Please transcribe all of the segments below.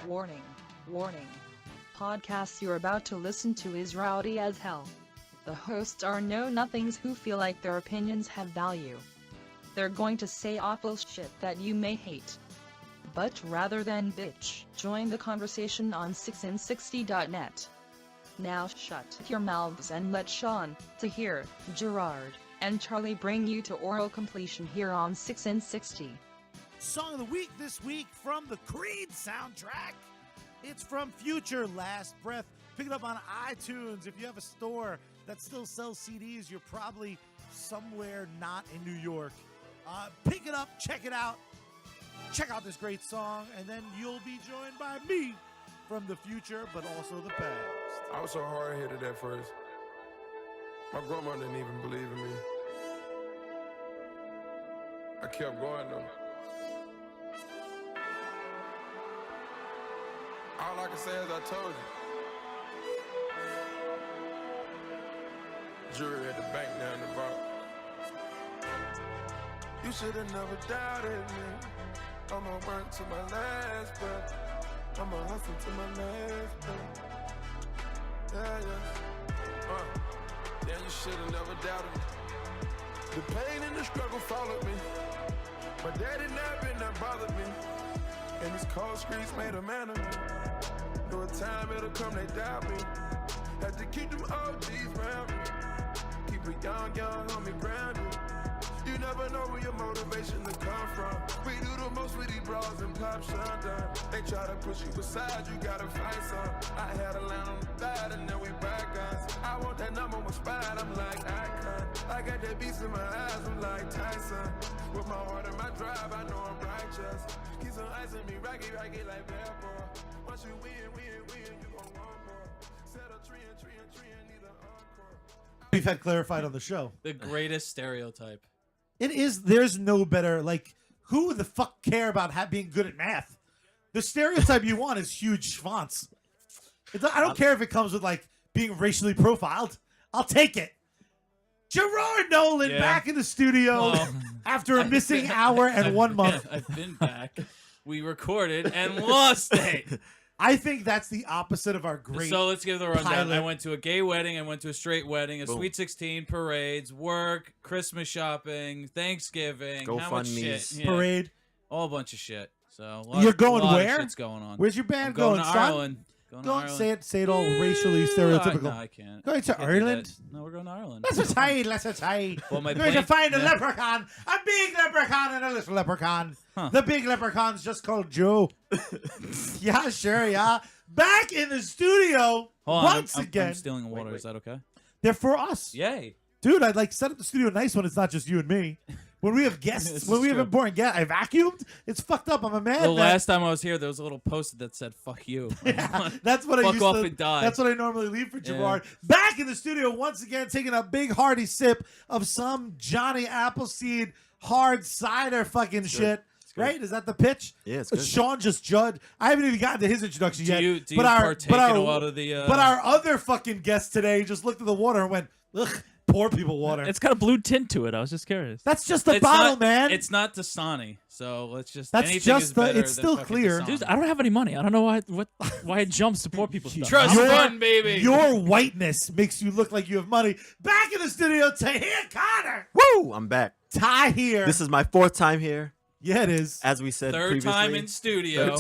Warning, warning. Podcast you're about to listen to is rowdy as hell. The hosts are know-nothings who feel like their opinions have value. They're going to say awful shit that you may hate. But rather than bitch, join the conversation on 6in60.net. Now shut your mouths and let Sean, Tahir, Gerard, and Charlie bring you to oral completion here on 6in60. Song of the week this week from the Creed soundtrack. It's from Future, Last Breath. Pick it up on iTunes. If you have a store that still sells CDs, you're probably somewhere not in New York. Pick it up, check it out. Check out this great song, and then you'll be joined by me from the future, but also the past. I was so hard-headed at first. My grandma didn't even believe in me. I kept going, though. All I can say is I told you. Jury at the bank down the vault. You should have never doubted me. I'ma work to my last breath. I'ma hustle to my last breath. Yeah. Yeah, you should have never doubted me. The pain and the struggle followed me. My daddy never that bothered me. And these cold streets made a man of me. Knew a time it'll come, they doubt me. Had to keep them OGs round me. Keep a young homie grounded. You never know where your motivation to come from. We do the most with these bras and pop shundun. They try to push you aside, you gotta fight some. I had a line on the thigh and then we back guns. I want that number one spot, I'm like icon. I got that beast in my eyes, I'm like Tyson. With my heart and my drive, I know I'm righteous. Keep some ice in me, rocky like bad boy. Once you win, you gon' want more. Set a tree and need an encore. We've had clarified on the show. The greatest stereotype. It is. There's no better. Like, who the fuck care about being good at math? The stereotype you want is huge fonts. I don't care if it comes with like being racially profiled. I'll take it. Gerard Nolan back in the studio after a missing hour and 1 month. I've been back. We recorded and lost it. I think that's the opposite of our great. So let's give the rundown. pilot. I went to a gay wedding. I went to a straight wedding, a Sweet 16, parades, work, Christmas shopping, Thanksgiving, how much shit. Yeah. Parade. All a bunch of shit. So You're going a lot where? Of shit's going on. Where's your band I'm going to son? Ireland. Going to Go Ireland. say it all racially stereotypical. No, I can't. Going to I can't do Ireland? that. No, we're going to Ireland. Let's hide. Well, my Going to plane- find a yeah. leprechaun, a big leprechaun and a little leprechaun. Huh. The big leprechaun's just called Joe. Yeah, sure, yeah. Back in the studio Hold on, once I'm again. stealing water. Is that okay? They're for us. Yay. Dude, I'd like set up the studio nice when it's not just you and me. When we have guests, This when is we have true. important guests, I vacuumed. It's fucked up. I'm a man. The last time I was here, there was a little post that said "fuck you." Yeah, that's what I Fuck used off to. and die. That's what I normally leave for Gerard. Back in the studio once again, taking a big hearty sip of some Johnny Appleseed hard cider fucking shit. Right? Is that the pitch? Yeah, it's good. Sean just judged. I haven't even gotten to his introduction yet. Do you but partake in a lot of the? But our other fucking guest today just looked at the water and went, "Ugh, poor people water." It's got a blue tint to it. I was just curious. That's just the It's bottle, not, man. It's not Dasani, so let's just. That's anything just is the- better it's than still fucking clear. Dasani. Dude, I don't have any money. I don't know why it jumps to poor people stuff. Trust Your- fund, baby. Your whiteness makes you look like you have money. Back in the studio, Tahir Connor. Woo! I'm back. Tahir. This is my 4th time here, Yeah, it is. as we said Third previously. time in studio,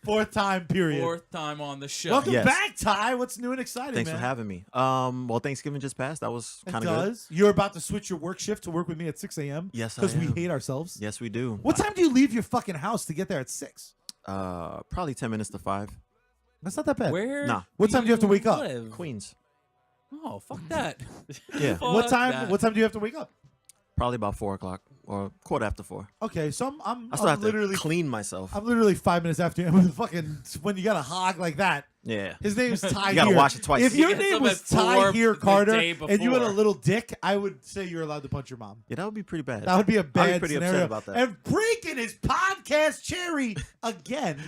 Fourth time, period. fourth time on the show. Welcome Yes. back, Ty. What's new and exciting, Thanks man? for having me. Well, Thanksgiving just passed. That was It kind of good. does. You're about to switch your work shift to work with me at 6 a.m. Yes, I Because we am. hate ourselves. Yes, we do. What time do you leave your fucking house to get there at 6? Probably 10 minutes to 5. That's not that bad. Where? Nah. What time do you have to wake up? live? Queens. Oh, fuck that. Yeah. What Fuck time? that. What time do you have to wake up? Probably about 4 o'clock or quarter after 4. Okay, so I'm I still have literally to clean myself. I'm literally 5 minutes after you. I mean, fucking when you got a hog like that. Yeah. His name's Tahir. You gotta wash it twice. If your He gets name up was at 4 Tahir the Carter day and you had a before. little dick, I would say you're allowed to punch your mom. Yeah, that would be pretty bad. That would be a I'd bad be pretty scenario. upset about that. And breaking his podcast cherry again.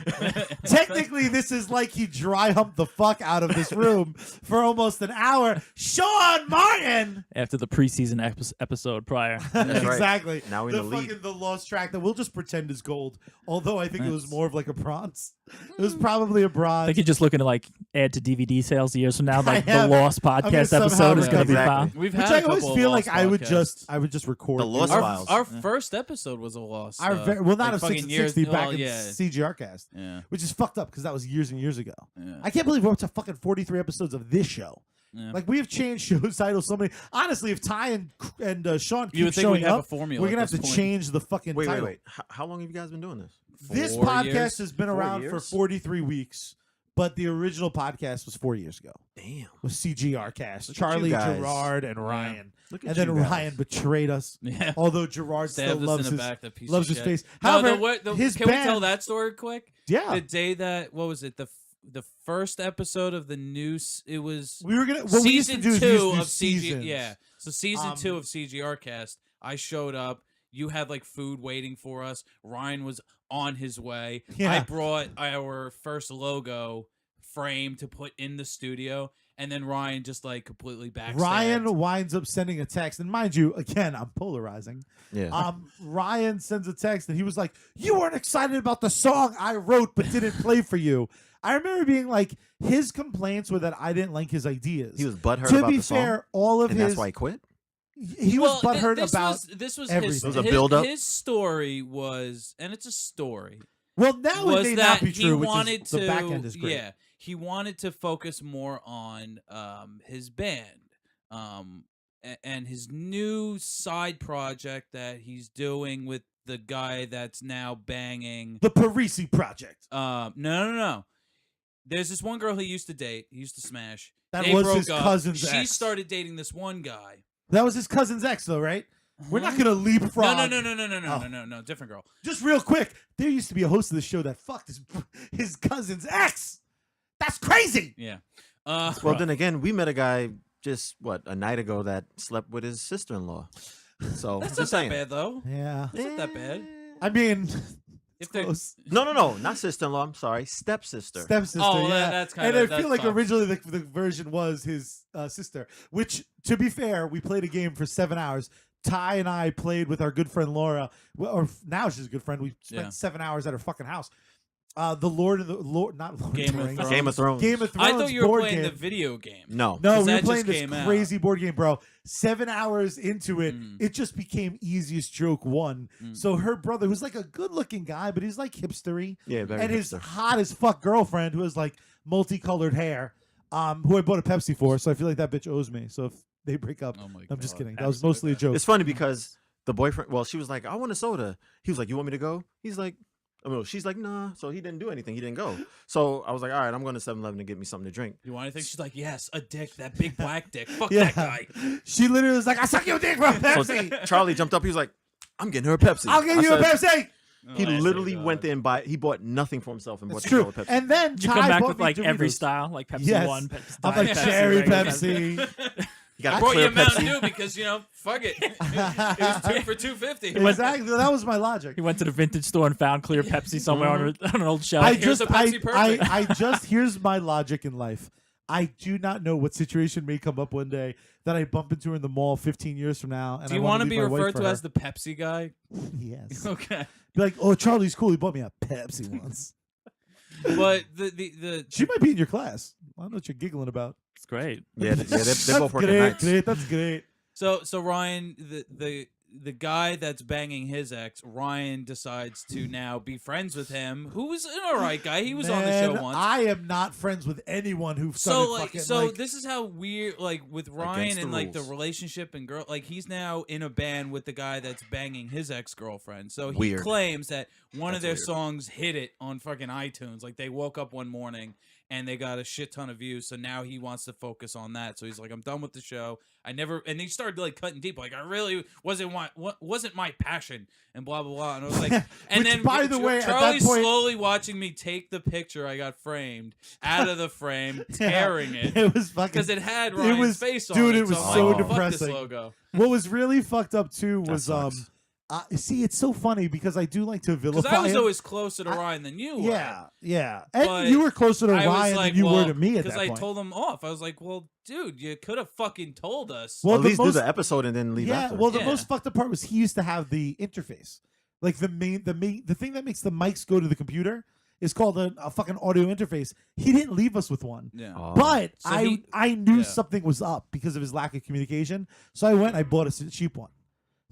Technically, this is like he dry humped the fuck out of this room for almost an hour. Sean Martin. After the preseason episode prior. That's right. Exactly. Now in the lead. Fucking the lost track that we'll just pretend is gold. Although I think it was more of like a bronze. It was probably a bronze. They could just looking to like add to DVD sales years from now. Like the have- Lost podcast somehow episode is going to be Exactly. found. We've Which had I a always couple feel of like Lost I would podcasts. just record The Lost our- Files. Our first episode was a loss. Well, not like of fucking 660 back in yeah. CGR cast, Yeah. which is fucked up because that was years and years ago. Yeah. I can't believe we're up to fucking 43 episodes of this show. Yeah. Like we have changed show titles so many. Honestly, if Ty and Sean You would keep think we'd showing have a up, formula we're gonna at have to this point. change the fucking Wait. title. How long have you guys been doing this? This 4 podcast years? has been 4 around for years? 43 weeks, but the original podcast was 4 years ago. Damn. With CGR cast, Look at Charlie, you guys. Gerard, and Ryan. Look at And then you guys. Ryan betrayed us. Yeah. Although Gerard still Stabbed us loves in his the back, that piece loves of his shit. face. No, However, his can band, we tell that story quick? Yeah, The day that, what was it? The first episode of the new, it was we were gonna. What we used to season do is 2 we used to do of CG. seasons. Yeah. So season Um, 2 of CGR cast, I showed up. You had like food waiting for us. Ryan was on his way. Yeah. I brought our first logo frame to put in the studio, and then Ryan just like completely backstabbed. Ryan winds up sending a text, and mind you, again, I'm polarizing. Yeah. Ryan sends a text, and he was like, "You weren't excited about the song I wrote, but didn't play for you." I remember being like, his complaints were that I didn't like his ideas. He was butthurt to about be the song, fair, all of and his that's why he quit. he was butthurt this about. this was everything. his, It was a his- build-up? His story was, and it's a story. Well, now it was may that not be he true. Which wanted is, to, the back end is great. yeah, he wanted to focus more on his band, and his new side project that he's doing with the guy that's now banging. The Parisi Project. No. There's this one girl he used to date. He used to smash. That They was broke his up. cousin's She ex. started dating this one guy. That was his cousin's ex, though, right? We're not Huh? gonna leapfrog. No, different girl. Just real quick, there used to be a host of the show that fucked his cousin's ex. That's crazy. Yeah. Well, then again, we met a guy just a night ago that slept with his sister-in-law. So That's not just that saying. bad though. Yeah. That's not that bad. I mean, If they're close. No, not sister-in-law. I'm sorry, stepsister. Stepsister. Oh, yeah. that's And kinda- I feel like that's originally the version was his sister. Which, to be fair, we played a game for 7 hours. Ty and I played with our good friend Laura, or now she's a good friend. We spent Yeah. 7 hours at her fucking house. The Lord of the Lord, not Lord Game of of the Rings. Thrones. Game of Thrones. Game of Thrones. I thought you were board playing game. the video game. No. No, 'Cause we were that playing just this came out. crazy board game, bro. 7 hours into it, Mm. it just became easiest joke one. Mm. So her brother, who's like a good-looking guy, but he's like hipstery, Yeah, very and his hipster. hot as fuck girlfriend, who has like multicolored hair, who I bought a Pepsi for. So I feel like that bitch owes me. So if they break up, Oh my I'm just God. kidding. That was mostly a joke. It's funny because the boyfriend. Well, she was like, "I want a soda." He was like, "You want me to go?" He's like, she's like, "Nah." So he didn't do anything. He didn't go. So I was like, "All right, I'm going to 7-Eleven to get me something to drink." You want anything? She's like, yes, a dick, that big black dick. Fuck Yeah. that guy. She literally was like, "I suck your dick, bro, So Pepsi. Charlie jumped up. He was like, "I'm getting her a Pepsi." I'll get I you a said- Pepsi." He Oh, I literally see, went dog. there and he bought nothing for himself and It's bought true. the Pepsi. And then You Ty come back bought with me like every Doritos. style, like Pepsi Yes. 1, Pepsi I'm like Diet cherry regular Pepsi. You got I a brought you clear a Mountain Pepsi. Dew because, fuck it. It was 2 for $2.50. Exactly. That was my logic. He went to the vintage store and found clear Pepsi somewhere on an old shelf. Here's a Pepsi Perfect. Here's my logic in life. I do not know what situation may come up one day that I bump into her in the mall 15 years from now. And Do you want to be referred to as the Pepsi guy? Yes. Okay. Be like, oh, Charlie's cool. He bought me a Pepsi once. But the She might be in your class. I don't know what you're giggling about. It's great. Yeah, they're That's both working great, nights. great. That's great. so Ryan, the guy that's banging his ex, Ryan decides to now be friends with him, who was an alright guy. He was on the show Man, once. I am not friends with anyone who started fucking This is how weird, like with Ryan Against the and like the rules. relationship and girl, like he's now in a band with the guy that's banging his ex-girlfriend. So he Weird. claims that one of That's their weird. songs hit it on fucking iTunes. Like they woke up one morning and they got a shit ton of views. So now he wants to focus on that. So he's like, I'm done with the show. And he started like cutting deep. Like I really wasn't my passion and blah blah blah. And I was like, and Which, then by the way, at that Charlie's point- slowly watching me take the picture I got framed out of the frame, tearing it. It was fucking. Because it had Ryan's was- face on dude, it. it was I'm so like, fuck depressing. this logo. What was really fucked up too That was sucks. See, it's so funny because I do like to vilify Because I was him. always closer to Ryan than you were. Yeah. And But you were closer to I was Ryan like, than you well, were to me at that Because I point. told him off. I was like, well, dude, you could have fucking told us. Well, at the least most- do the episode and then leave after. Well, the Yeah. most fucked up part was he used to have the interface. Like the thing that makes the mics go to the computer is called a fucking audio interface. He didn't leave us with one. Yeah. Oh. But So I knew yeah. something was up because of his lack of communication. So I went and I bought a cheap one.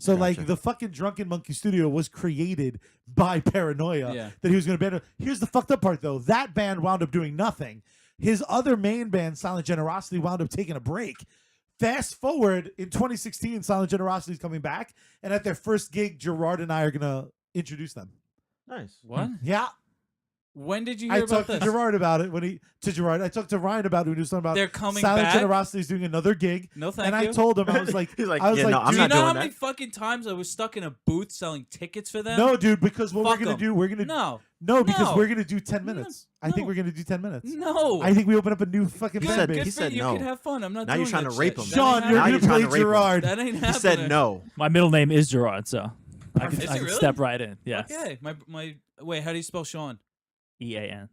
So Gotcha. like the fucking Drunken Monkey Studio was created by paranoia Yeah. that he was going to ban. Here's the fucked up part though. That band wound up doing nothing. His other main band, Silent Generosity, wound up taking a break. Fast forward in 2016, Silent Generosity is coming back, and at their first gig, Gerard and I are going to introduce them. Nice. What? Yeah, When did you I hear about talked to this? Gerard about it I talked to Ryan about it when he was talking about They're coming Silent back? Generosity is doing another gig. No, thank And you. I told him, I was like, He's like, I was yeah, like, no, I'm Do dude, you not know doing how that. many fucking times I was stuck in a booth selling tickets for them? no, dude, because what Fuck we're gonna 'em. do, we're gonna No. because No. we're gonna do 10 minutes. I think No. we're gonna do 10 minutes. No. I think we open up a new fucking He fan said- base. he Good for said you. no. You can have fun. I'm not Now doing you're trying that to rape shit. him. That Sean, ain't you're Now gonna you're play trying to rape him. Gerard. That ain't happening. He said no. My middle name is Gerard, so I Is can, it I can really? step right in. Yes. Okay. My wait, how do you spell Sean? EAN.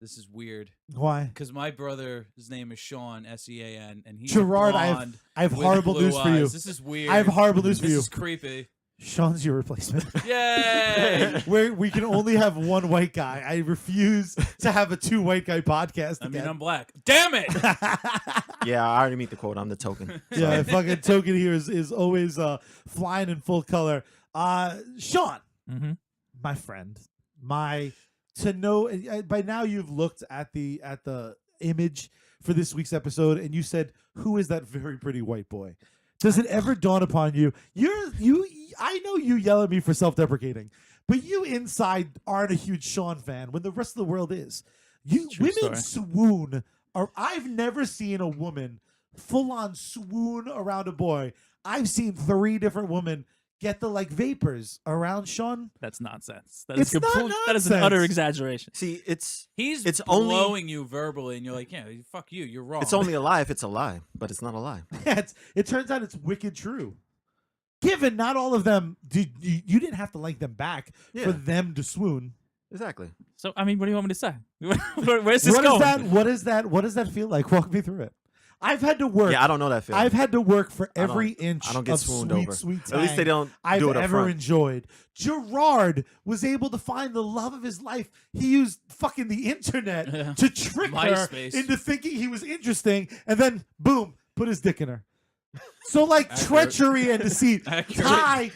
This is weird Why? because my brother's name is Sean, SEAN, and he's Gerard, blonde I have with horrible blue news for you. eyes. This is weird. I have horrible news for This you. is creepy. Sean's your replacement. Yay! We can only have one white guy. I refuse to have a two white guy podcast I mean, again. I'm black. Damn it! Yeah, I already meet the quote. I'm the token. Yeah, fucking token here is always flying in full color. Sean, Mm-hmm. my friend, to know by now you've looked at the image for this week's episode and you said, "Who is that very pretty white boy?" Does it ever dawn upon you? I know you yell at me for self-deprecating, but you inside aren't a huge Sean fan when the rest of the world is. True Women story. swoon. I've never seen a woman full on swoon around a boy. I've seen 3 different women get the like vapors around Sean. That's nonsense. That It's is not that is an utter nonsense. exaggeration. See, it's He's only- blowing you verbally, and you're like, "Yeah, fuck you. You're wrong." only a lie if it's a lie, but it's not a lie. It turns out it's wicked true. Given not all of them, you didn't have to like them back Yeah. for them to swoon. Exactly. So I mean, what do you want me to say? Where's this What going? is that? What does that feel like? Walk me through it. I've had to work. Yeah, I don't know that feeling. I've had to work for I don't- every inch I don't get of swooned sweet, over. sweet At least they tang don't I've do it up ever front. enjoyed. Gerard was able to find the love of his life. He used fucking the internet Yeah. to trick her MySpace. into thinking he was interesting, and then boom, put his dick in her. So like treachery and deceit. Ty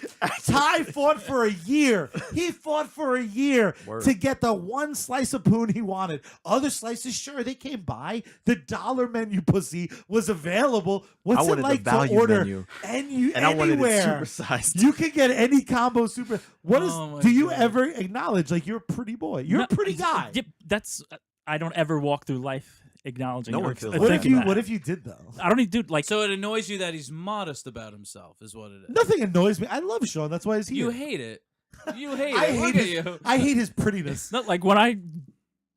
fought for a year. He fought for a year Word. to get the one slice of poon he wanted. Other slices, sure, they came by. The dollar menu pussy was available. What's I it wanted the like to value order menu. and I wanted it anywhere? supersized. You can get any combo super. What is? Oh my do you God. ever acknowledge like you're a pretty boy? You're No, a pretty guy. Yep, that's. I don't ever walk through life acknowledging. No or one feels thinking What if you? that. What if you did though? I don't even do like. So it annoys you that he's modest about himself, is what it is. Nothing annoys me. I love Sean. That's why he's here. You hate it. You hate I it. Look hate at his, you. I hate his prettiness. Not like when I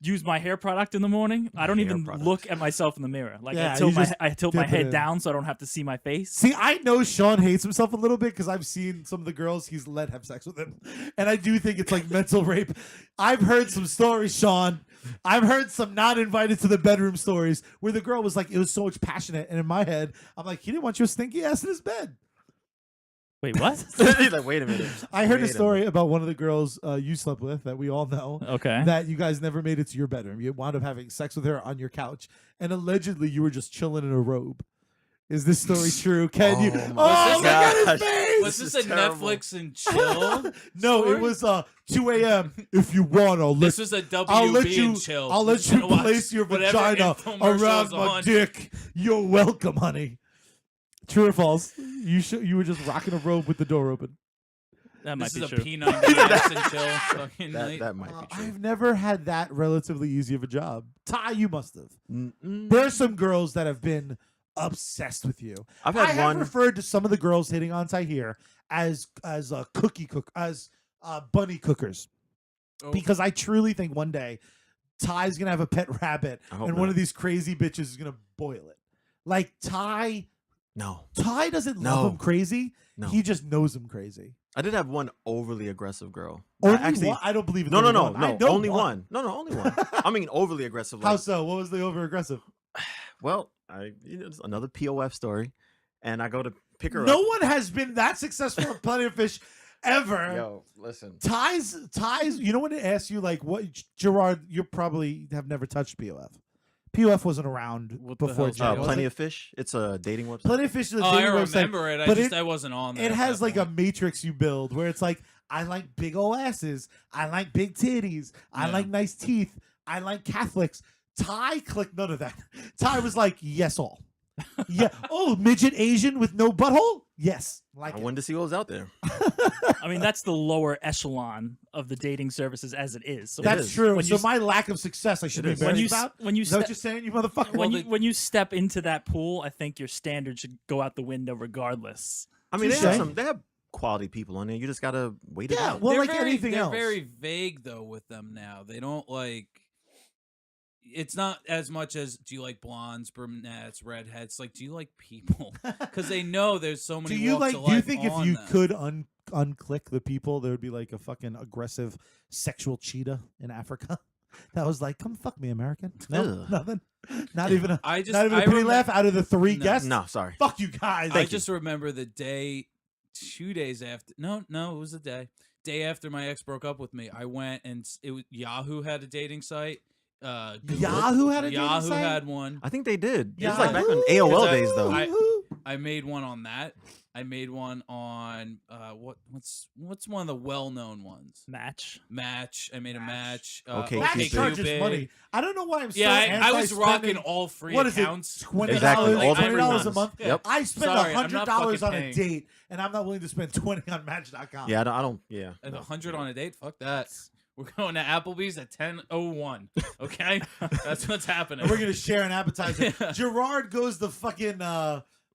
use my hair product in the morning. I don't Hair even product. look at myself in the mirror. Like Yeah, I tilt you my just I tilt dip my it head in. down so I don't have to see my face. See, I know Sean hates himself a little bit because I've seen some of the girls he's let have sex with him. And I do think it's like mental rape. I've heard some stories, Sean. I've heard some not invited to the bedroom stories where the girl was like, it was so much passionate. And in my head, I'm like, he didn't want your stinky ass in his bed. Wait, what? He's like, wait a minute. I heard a Wait story about one of the girls you slept with that we all know. Okay. That you guys never made it to your bedroom. You wound up having sex with her on your couch. And allegedly you were just chilling in a robe. Is this story true? Can you? Oh Oh, my look at gosh. his face! Was this is a terrible. Netflix and chill? No, story? it was 2 a.m. If you want, This was a WB I'll let and you. chill. I'll let you Watch place your whatever vagina infomercial around is my on. dick. You're welcome, honey. True or false? You were just rocking a robe with the door open. That might This is be a true. P90X and chill fucking That, night. that might be true. I've never had that relatively easy of a job. Ty, you must have. Mm-mm. There are some girls that have been obsessed with you. I've I had have one. referred to some of the girls hitting on Tahir as bunny cookers. Oh. Because I truly think one day Ty's gonna have a pet rabbit, I hope and one not. of these crazy bitches is gonna boil it. Like Ty No, doesn't love No. him crazy. no. He just knows him crazy. I did have one overly aggressive girl. Only Actually, one? I don't believe it's no, only one. I know only one. No, only one. I mean, overly aggressive. How Like, so? What was the over aggressive? well, it's another POF story, and I go to pick her No up. one has been that successful at Plenty of Fish ever. Yo, listen. Ties. You know when it asks you like what Gerard, you probably have never touched POF. POF wasn't around What the before hell's Jen, POF? was Plenty it? of Fish. It's a dating website. Plenty of Fish is a Oh, I dating website. remember it. but I wasn't on there. It at has that like a point. matrix you build where it's like, I like big ol' asses. I like big titties. I Yeah. like nice teeth. I like Catholics. Ty clicked none of that. Ty was like, yes, all. Yeah. Oh, midget Asian with no butthole? Yes. Like I it. wanted to see what was out there. I mean, that's the lower echelon of the dating services as it is. So That's is. true. When So you- my lack of success, I should be is. when embarrassed you about. when you Is that what step, you're saying, you motherfucker? when you step into that pool, I think your standards should go out the window regardless. I mean, Touche. they have quality people on there. You just gotta wait it Yeah, out. well, They're like very, anything they're else. very vague though with them now. They don't like. It's not as much as do you like blondes, brunettes, redheads. Like, do you like people? Because they know there's so many. Do you walks like? of Do you life think if on you them. could unclick the people, there would be like a fucking aggressive sexual cheetah in Africa that was like, "Come fuck me, American." No, Ugh. nothing. Not even a. I just Not even a I pity remem- laugh out of the three No. guests. No, sorry. Fuck you guys. I just remember the day, 2 days after. No, it was a day after my ex broke up with me. I went and it was Yahoo had a dating site. Yahoo had a dating Yahoo site? had one. I think they did. It was Yeah. like back in AOL days, though. I made one on that. I made one on what's one of the well-known ones? Match. Match. I made a match. Okay, That Cupid. charges money. I don't know why I'm so Yeah, I was anti-spending- rocking all free What is accounts. it? $20, Exactly, all the free $20 a ones. month. Yep. I spend Sorry, I'm not $100 on fucking a paying. date, and I'm not willing to spend 20 on Match.com. Yeah, I don't. Yeah, And 100 on a date? Fuck that. We're going to Applebee's at 10:01. Okay, that's what's happening. And we're gonna share an appetizer. Yeah. Gerard goes to fucking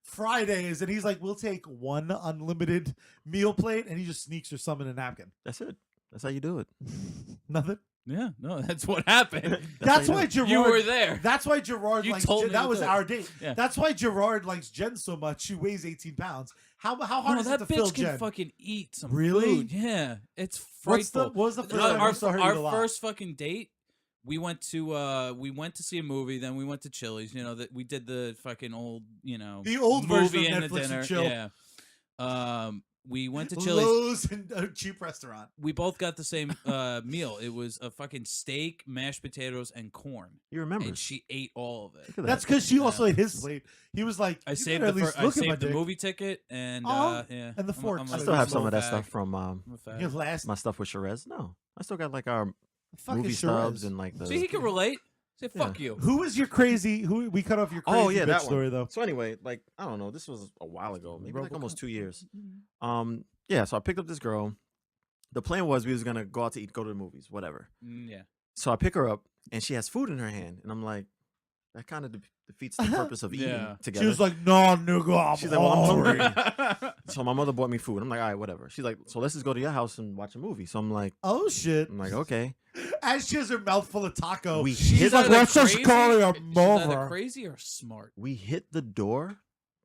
Fridays, and he's like, "We'll take one unlimited meal plate," and he just sneaks or some in a napkin. that's it. That's how you do it. Nothing. Yeah, no, that's what happened. That's how you why do it. Gerard. You were there. That's why Gerard You likes told Jen. me That to was do it. our date. Yeah. That's why Gerard likes Jen so much. She weighs 18 pounds. How hard No, is that it to fill bitch can Jen? fucking eat some Really? food. Yeah, it's What frightful. was the first time you saw her eat our a lot? first fucking date? We went to see a movie. Then we went to Chili's. You know that we did the fucking old The old version movie of and the Netflix and dinner. chill. Yeah. We went to Chili's. Lowe's and a cheap restaurant. We both got the same meal. It was a fucking steak, mashed potatoes, and corn. You remember? And she ate all of it. Look at That's that. because she also ate his plate. He was like, I "You saved better the at least I look at my saved the dick." movie ticket and Oh, yeah, and the forks. I a still have slow some of that fag. stuff from I'm a fag. Your last my stuff with Sherez. No, I still got like our fucking movie stubs and like the. See, he can relate. Say fuck you. Who was your crazy? Who we cut off your crazy Oh yeah, bitch that story one. though? So anyway, like I don't know, this was a while ago, maybe like almost RoboCop. 2 years. Yeah, so I picked up this girl. The plan was we was gonna go out to eat, go to the movies, whatever. Yeah. So I pick her up and she has food in her hand, and I'm like, that kind of defeats the purpose of eating Yeah. together. She was like, "No, nigga, I'm She's like, well, I'm hungry." hungry. So my mother bought me food. I'm like, all right, whatever. She's like, so let's just go to your house and watch a movie. So I'm like, Oh shit! okay. As she has her mouth full of taco, We she's hit like, the- "Let's just crazy? call her a She's either mover." crazy or smart. We hit the door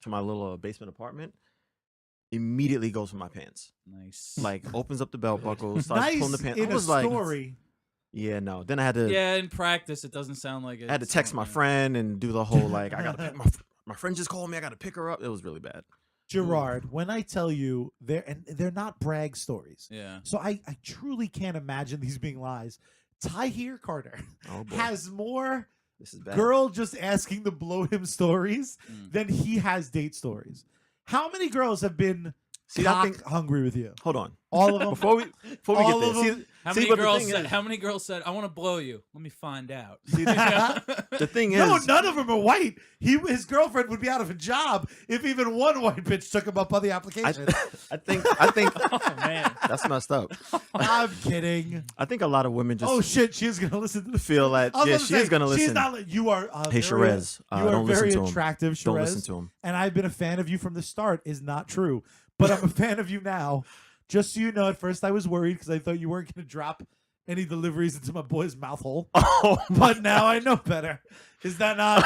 to my little basement apartment. Immediately goes for my pants. Nice. Like opens up the belt buckle, starts Nice pulling the pants. in I a was like, story. yeah, no. Then I had to, yeah, in practice, it doesn't sound like it. I had to text my friend and do the whole like, I gotta pick my friend just called me. I gotta pick her up. It was really bad. Gerard, when I tell you they're not brag stories, Yeah. so I truly can't imagine these being lies. Tahir Carter Oh boy, has more this is bad. girl just asking to blow him stories Mm. than he has date stories. How many girls have been See, I cock think. hungry with you? Hold on. All of them. Before we All get of there, them? How see, many but the girls thing said? is- How many girls said, "I want to blow you"? Let me find out. See, the thing is, No, none of them are white. His girlfriend would be out of a job if even one white bitch took him up on the I, application. I think Oh man. that's messed up. I'm kidding. I think a lot of women just Oh shit, she's gonna listen to the feel that I was yeah, about to she's say, gonna listen. She's not. You are. Hey, very, Sherez, you are don't very listen to him. attractive, Sherez. Don't listen to him. And I've been a fan of you from the start. Is not true, but I'm a fan of you now. Just so you know, at first I was worried because I thought you weren't going to drop any deliveries into my boy's mouth hole. Oh, But now I know better. Is that not?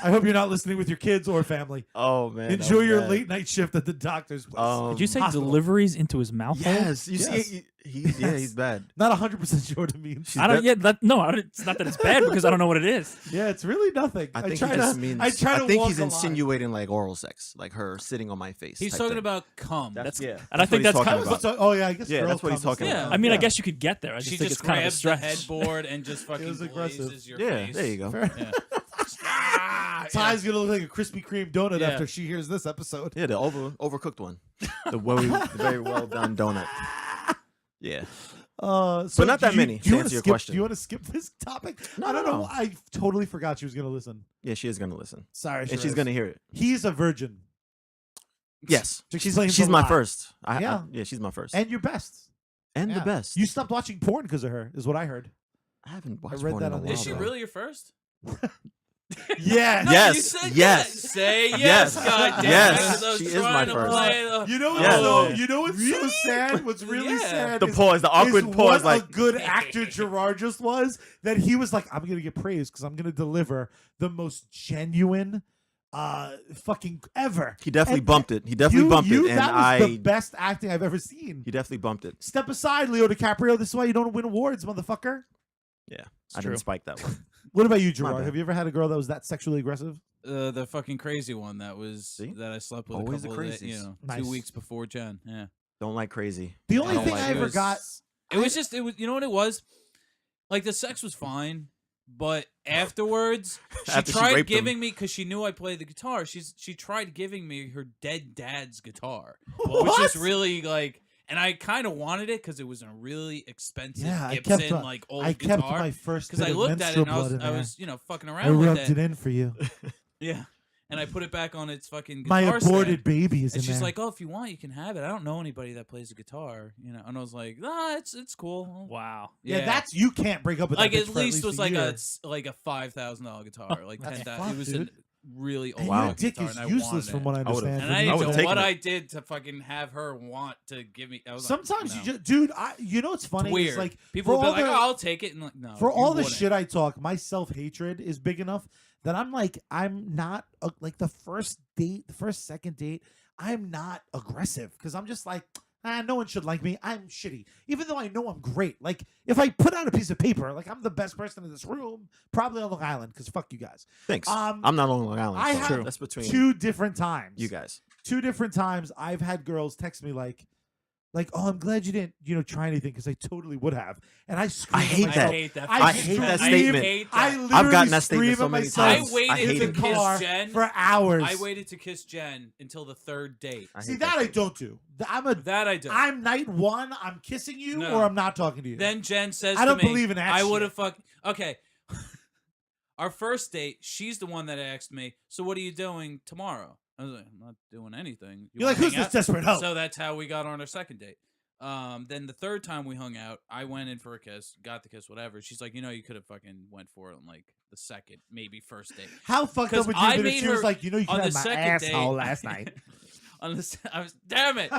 I hope you're not listening with your kids or family. Oh man, that Enjoy was your bad. late night shift at the doctor's place. Did you say Hospital. deliveries into his mouth hole? Yes, you Yes. see, he's bad. Not 100% sure what it means. I don't. Yeah, it's not that it's bad because I don't know what it is. Yeah, it's really nothing. I think try he just to, means. I try to think walk he's the line. insinuating like oral sex, like her sitting on my face. He's type talking thing. about cum. That's yeah. And I think that's kind of. about. So, oh yeah, I guess. Yeah, girl that's what he's comes talking and about. stuff. I mean, I Yeah. guess you could get there. I just She think just it's kind of a grabs the stretch. headboard and just fucking was aggressive. blazes your Yeah, face. there you go. Yeah. Ty's gonna look like a Krispy Kreme donut Yeah. after she hears this episode. Yeah, the overcooked one, the very well done donut. Yeah, So But not that do many, Do you to wanna answer your skip, question. Do you want to skip this topic? No, I don't no. know. I totally forgot she was gonna listen. yeah, she is gonna listen, Sorry, and she's Shiraz. gonna hear it. He's a virgin. Yes, Just explains she's a my lot. first. Yeah. Yeah, she's my first, And your best. and Yeah. the best. You stopped watching porn because of her, is what I heard. I haven't watched read porn that in a on the while. Is she though. really your first? Yeah. No, Yes, you said yes. Say yes, Yes, goddamn. yes, I was she is trying my to first. play the- You know what's Yes. so, you know what's so sad? What's really Yeah. sad The is, pause, the awkward is pause, what like a good actor Gerard just was, that he was like, I'm gonna get praised because I'm gonna deliver the most genuine fucking ever. he definitely And bumped it. He definitely bumped it, and that was the best acting I've ever seen. he definitely bumped it. Step aside, Leo DiCaprio. This is why you don't win awards, motherfucker. Yeah, It's I true. didn't spike that one. What about you, My Gerard? bad. Have you ever had a girl that was that sexually aggressive? The fucking crazy one that was See? that I slept with Always a the couple of days, crazies. Nice. 2 weeks before Jen. Yeah. Don't like crazy. The I only don't thing like I it. ever got. It was just, it was, you know what it was? Like, the sex was fine, but afterwards, she After she tried raped him. giving me, because she knew I played the guitar, she tried giving me her dead dad's guitar, which was really, like, and I kind of wanted it because it was a really expensive Yeah, I Gibson, kept, like, old I kept guitar. my first Because I bit of looked at it menstrual and I was, blood in there. you know, fucking I around with rubbed it. it in for you. Yeah. And I put it back on its fucking My guitar aborted stand. baby is And in she's there. like, "Oh, if you want, you can have it. I don't know anybody that plays the guitar, you know." And I was like, "Nah, it's cool." Wow. yeah, that's you can't break up with like that at bitch for least was like year. a $5,000 guitar, like That's 10,000. fucked, It was dude. a really old And Wow. your dick guitar, is and I useless wanted from it. what I I would've- understand. And from I you. didn't would've know taken what it. I did to fucking have her want to give me. I was Sometimes like, you no. just, dude. You know what's funny? It's weird. It's like People for will all be like, the- "Oh, I'll take it," and like, no, for you all the wouldn't. shit I talk, my self hatred is big enough that I'm like, I'm not like the first date, the first second date. I'm not aggressive because I'm just like, no one should like me. I'm shitty, even though I know I'm great. Like if I put out a piece of paper, like I'm the best person in this room, probably on Long Island, because fuck you guys. Thanks. Um, I'm not on Long Island. I so have that's between Two different times. you guys. Two different times I've had girls text me like, oh, I'm glad you didn't, try anything because I totally would have. And I scream I at hate I myself. that. hate that. I hate that scream- statement. hate I that. literally gotten that statement scream so at many myself I times. waited I hate in to the it. car kiss Jen. for hours. I waited to kiss Jen until the third date. I See, hate that I shit. don't do. That I did. I'm night one. I'm kissing you, No. or I'm not talking to you. Then Jen says, I don't to me, believe in that I shit. would have fucked. Okay. Our first date, she's the one that asked me, "So what are you doing tomorrow?" I was like, "I'm not doing anything." You're like, who's this desperate hoe? So that's how we got on our second date. Then the third time we hung out, I went in for a kiss, got the kiss, whatever. She's like, you could have fucking went for it on like the second, maybe first date. How fucked up 'Cause would you I have been if made she was her- like, you on had the my second asshole date last night? Damn it.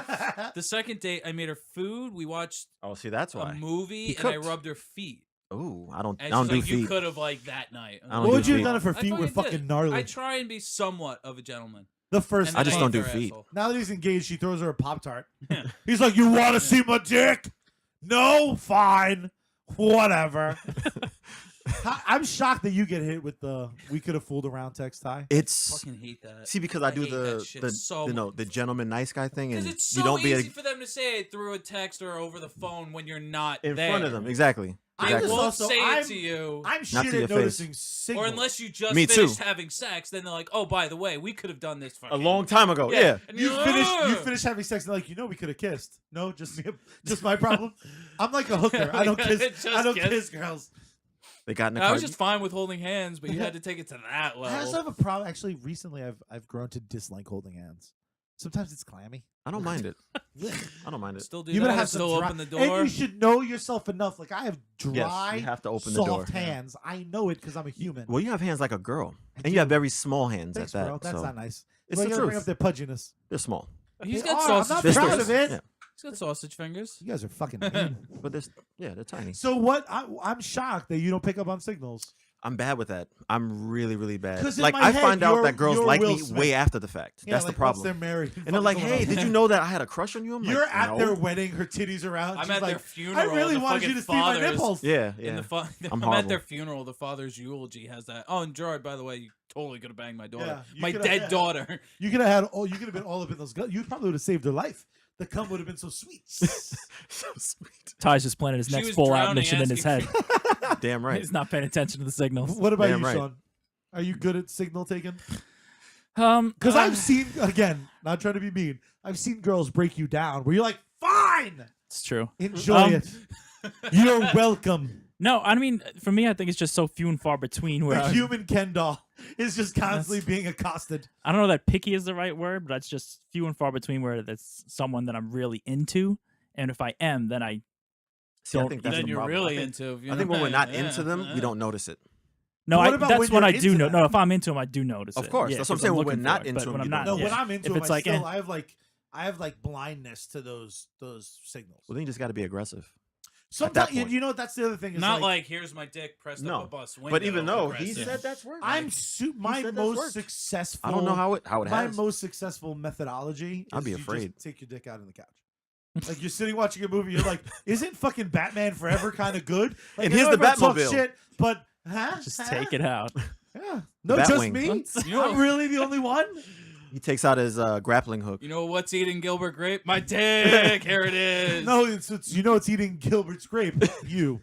The second date, I made her food. We watched Oh, see, that's a why. movie, He and I cooked. rubbed her feet. Ooh, I don't And do she's like, you feet. could have like that night. I don't What do would you have feet. done if her I feet were fucking did. fucking gnarly? I try and be somewhat of a gentleman. The first And I then just ate don't do their feet. asshole. Now that he's engaged, she throws her a Pop-Tart. He's like, you want to see my dick? No? Fine. Whatever. I'm shocked that you get hit with the "we could have fooled around" text, Ty. It's Fucking hate that. see because I do hate that the shit so the gentleman nice guy thing, and Because it's you so don't be easy for them to say it through a text or over the phone when you're not in there. front of them. Exactly. I They was Exactly. won't also- say I'm- it to you. I'm Not shit to at your face. noticing signals. Or unless you just Me too. finished having sex, then they're like, "Oh, by the way, we could have done this A fucking long time ago. Yeah. And You you're finish. like, You "Ugh." finish having sex, and like, we could have kissed. No, just me, just my problem. I'm like a hooker. I don't kiss. Just I don't kiss. kiss girls. They got in the I car. was just fine with holding hands, but you had to take it to that I level. also have a problem. Actually, recently I've grown to dislike holding hands. Sometimes it's clammy. I don't mind it. I don't mind it. Still do You that. better have Still some dry, open the and door. you should know yourself enough. Like I have Yes, dry, you have to open the door. soft hands. I know it because I'm a human. Well, you have hands like a girl, I and you do. have very small hands Thanks, at that. bro. That's so not nice. it's Well, the you gotta bring truth. up their pudginess. They're small. He's They got are. I'm sausage not They're proud still- of it. yeah. He's got sausage fingers. You guys are fucking mean. But they're tiny. So what? I'm shocked that you don't pick up on signals. I'm bad with that. I'm really, really bad. 'Cause in Like my I head, find out you're- that girls you're like Will me Smith. way after the fact. Yeah, That's like, the once problem. they're married, And they're like, "Hey, did you know that I had a crush on you?" I'm You're like, at no. their wedding, her titties are out. I'm she's at like, their funeral. I really the wanted you fucking to see my fathers- nipples. Yeah, In yeah. the I'm I'm at horrible. their funeral. The father's eulogy has that. Oh, and Gerard, by the way, you totally could have banged my daughter. Yeah, you my coulda- dead yeah. daughter. You could have had. You could have been all up in those guns. You probably would have saved her life. The cum would have been so sweet. So sweet. Ty's just planning his She next was Fallout drowning, mission in his head. asking Damn right. He's not paying attention to the signals. What about Damn you, right. Sean? Are you good at signal taking? Because Because I've seen, again, not trying to be mean, I've seen girls break you down where you're like, fine, it's true. enjoy it. You're welcome. No, I mean, for me, I think it's just so few and far between where The human Ken doll is just constantly being accosted. I don't know that picky is the right word, but that's just few and far between where that's someone that I'm really into. And if I am, then I See, I Don't- think that's Then the you're problem. really I think, into. You I think know, when we're not yeah, into them, we don't notice it. no. What about That's when when I you're do into know. that? No, if I'm into them, I do notice. Of it. course, Yeah, that's what I'm 'cause saying, when looking we're for not it, into but when them, I'm you not, No, don't. when yeah. I'm into if them, it's like, I have like blindness to those signals. Well, then you just got to be aggressive. Sometimes point. you know what? That's the other thing. Is Not like here's my dick pressed No. up a bus window. But even though he pressed it. said that's working. I'm my said that's most worked. successful. I don't know how it my has. most successful methodology. I'd is be you afraid. Just take your dick out on the couch. Like you're sitting watching a movie, you're like, "Isn't fucking Batman Forever kind of good?" Like, And I here's know the everyone talks Batmobile. Shit, but just take it out. Yeah, no, just Batwing. me. You know- I'm really the only one. He takes out his grappling hook. You know what's eating Gilbert Grape? My dick. Here it is. No, it's it's eating Gilbert's grape. You.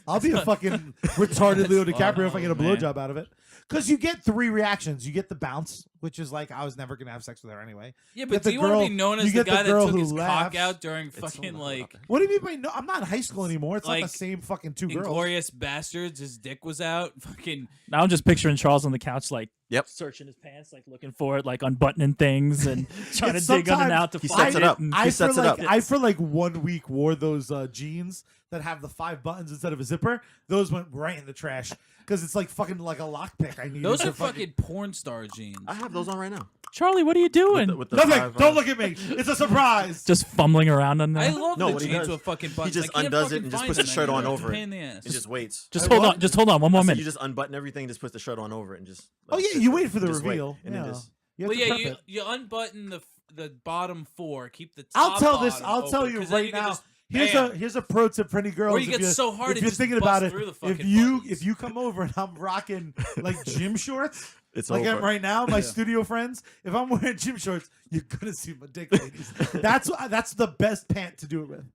I'll be a fucking retarded Leo DiCaprio if I get a man. blowjob out of it. Because you get three reactions. You get the bounce, which is like I was never gonna have sex with her anyway. Yeah, Get but the do you want girl- to be known you as the get the guy that girl took who his laughs. cock out during It's fucking so like What do you mean by no? I'm not in high school anymore. It's not Like, the same fucking two girls. Inglorious Bastards? His dick was out. Fucking. Now I'm just picturing Charles on the couch, like Yep. searching his pants, like looking for it, like unbuttoning things and trying to It's dig on and sometimes- out to He find sets it up. and- He sets it up. I for like 1 week wore those jeans that have the 5 buttons instead of a zipper. Those went right in the trash because it's like fucking like a lockpick. I need Those are fucking porn star jeans. I have those on right now. Charlie, what are you doing? With the nothing. five, Don't look at me. It's a surprise. Just fumbling around on I that. love No, the what he jeans does, with fucking buttons. just I can't undoes it fucking and just find puts the them shirt on anymore. over Pain it. in the ass. It just waits. Just Wait, hold what? on. Just hold on. One more So minute. you just unbutton everything, just put the shirt on over it, and just. Oh let it yeah, sit you there. wait for the Just wait, reveal. and yeah. then just. You have Well, to yeah, prep it. you unbutton the bottom 4, keep the top. I'll tell this. bottom I'll tell open, you 'cause then right can now. just- Here's bam. a pro tip for any girls. Or you get so hard if it you're just thinking busts about it. through the If fucking you buttons. come over and I'm rocking like gym shorts, It's like over. right now, my studio friends, if I'm wearing gym shorts, you're gonna see my dick, ladies. That's the best pant to do it with.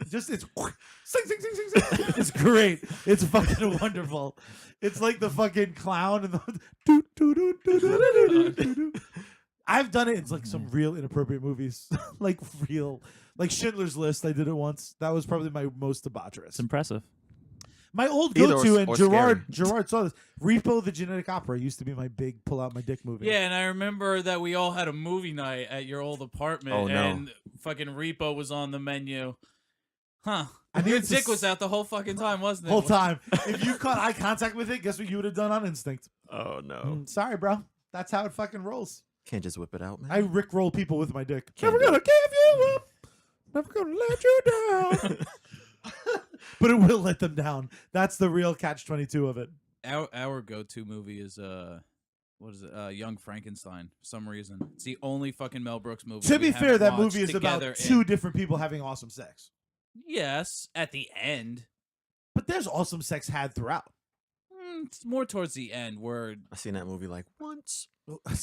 Just it's sing, sing, sing, sing, sing. It's great. It's fucking wonderful. It's like the fucking clown and the doo, doo, doo, doo, doo, doo, doo, doo, doo. I've done it in like some real inappropriate movies, like Schindler's List. I did it once. That was probably my most debaucherous. It's impressive. My old Either go-to, or- and or Gerard saw this. Repo the Genetic Opera used to be my big pull out my dick movie. Yeah, and I remember that we all had a movie night at your old apartment, Oh, no. and fucking Repo was on the menu. Huh. I think Your it's dick just- was out the whole fucking time, wasn't it? whole time. If you caught eye contact with it, guess what you would have done on instinct? Oh no! Sorry, bro. That's how it fucking rolls. Can't just whip it out, man. I rickroll people with my dick. Can't Never do gonna it. give you up. Never gonna let you down. But it will let them down. That's the real catch-22 of it. Our go-to movie is what is it? Young Frankenstein. For some reason, it's the only fucking Mel Brooks movie. To we be fair, haven't that watched movie is about together two in- different people having awesome sex. Yes, at the end. But there's awesome sex had throughout. It's more towards the end where I've seen that movie like once.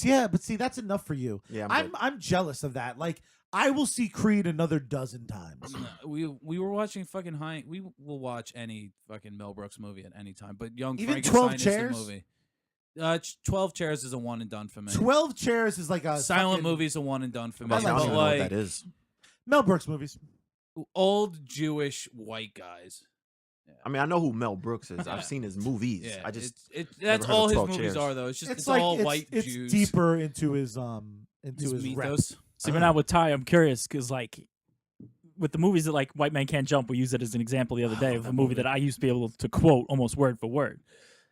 Yeah, but see, that's enough for you. Yeah, I'm jealous of that. Like, I will see Creed another dozen times. we were watching fucking high. We will watch any fucking Mel Brooks movie at any time. But Young Even Frankenstein 12 is Chairs? the movie. 12 Chairs is a one and done for me. 12 Chairs is like a Silent fucking movie's a one and done for me. I don't like even But know what like that is. Mel Brooks movies. old Jewish white guys. I mean, I know who Mel Brooks is. I've seen his movies. Yeah, I just that's heard all of his 12 movies Chairs. are though. It's just It's it's like all white it's Jews. deeper into his His rep. mythos. See, but now with Ty, I'm curious because like with the movies that like White Man Can't Jump, we used it as an example the other day of a movie that I used to be able to quote almost word for word.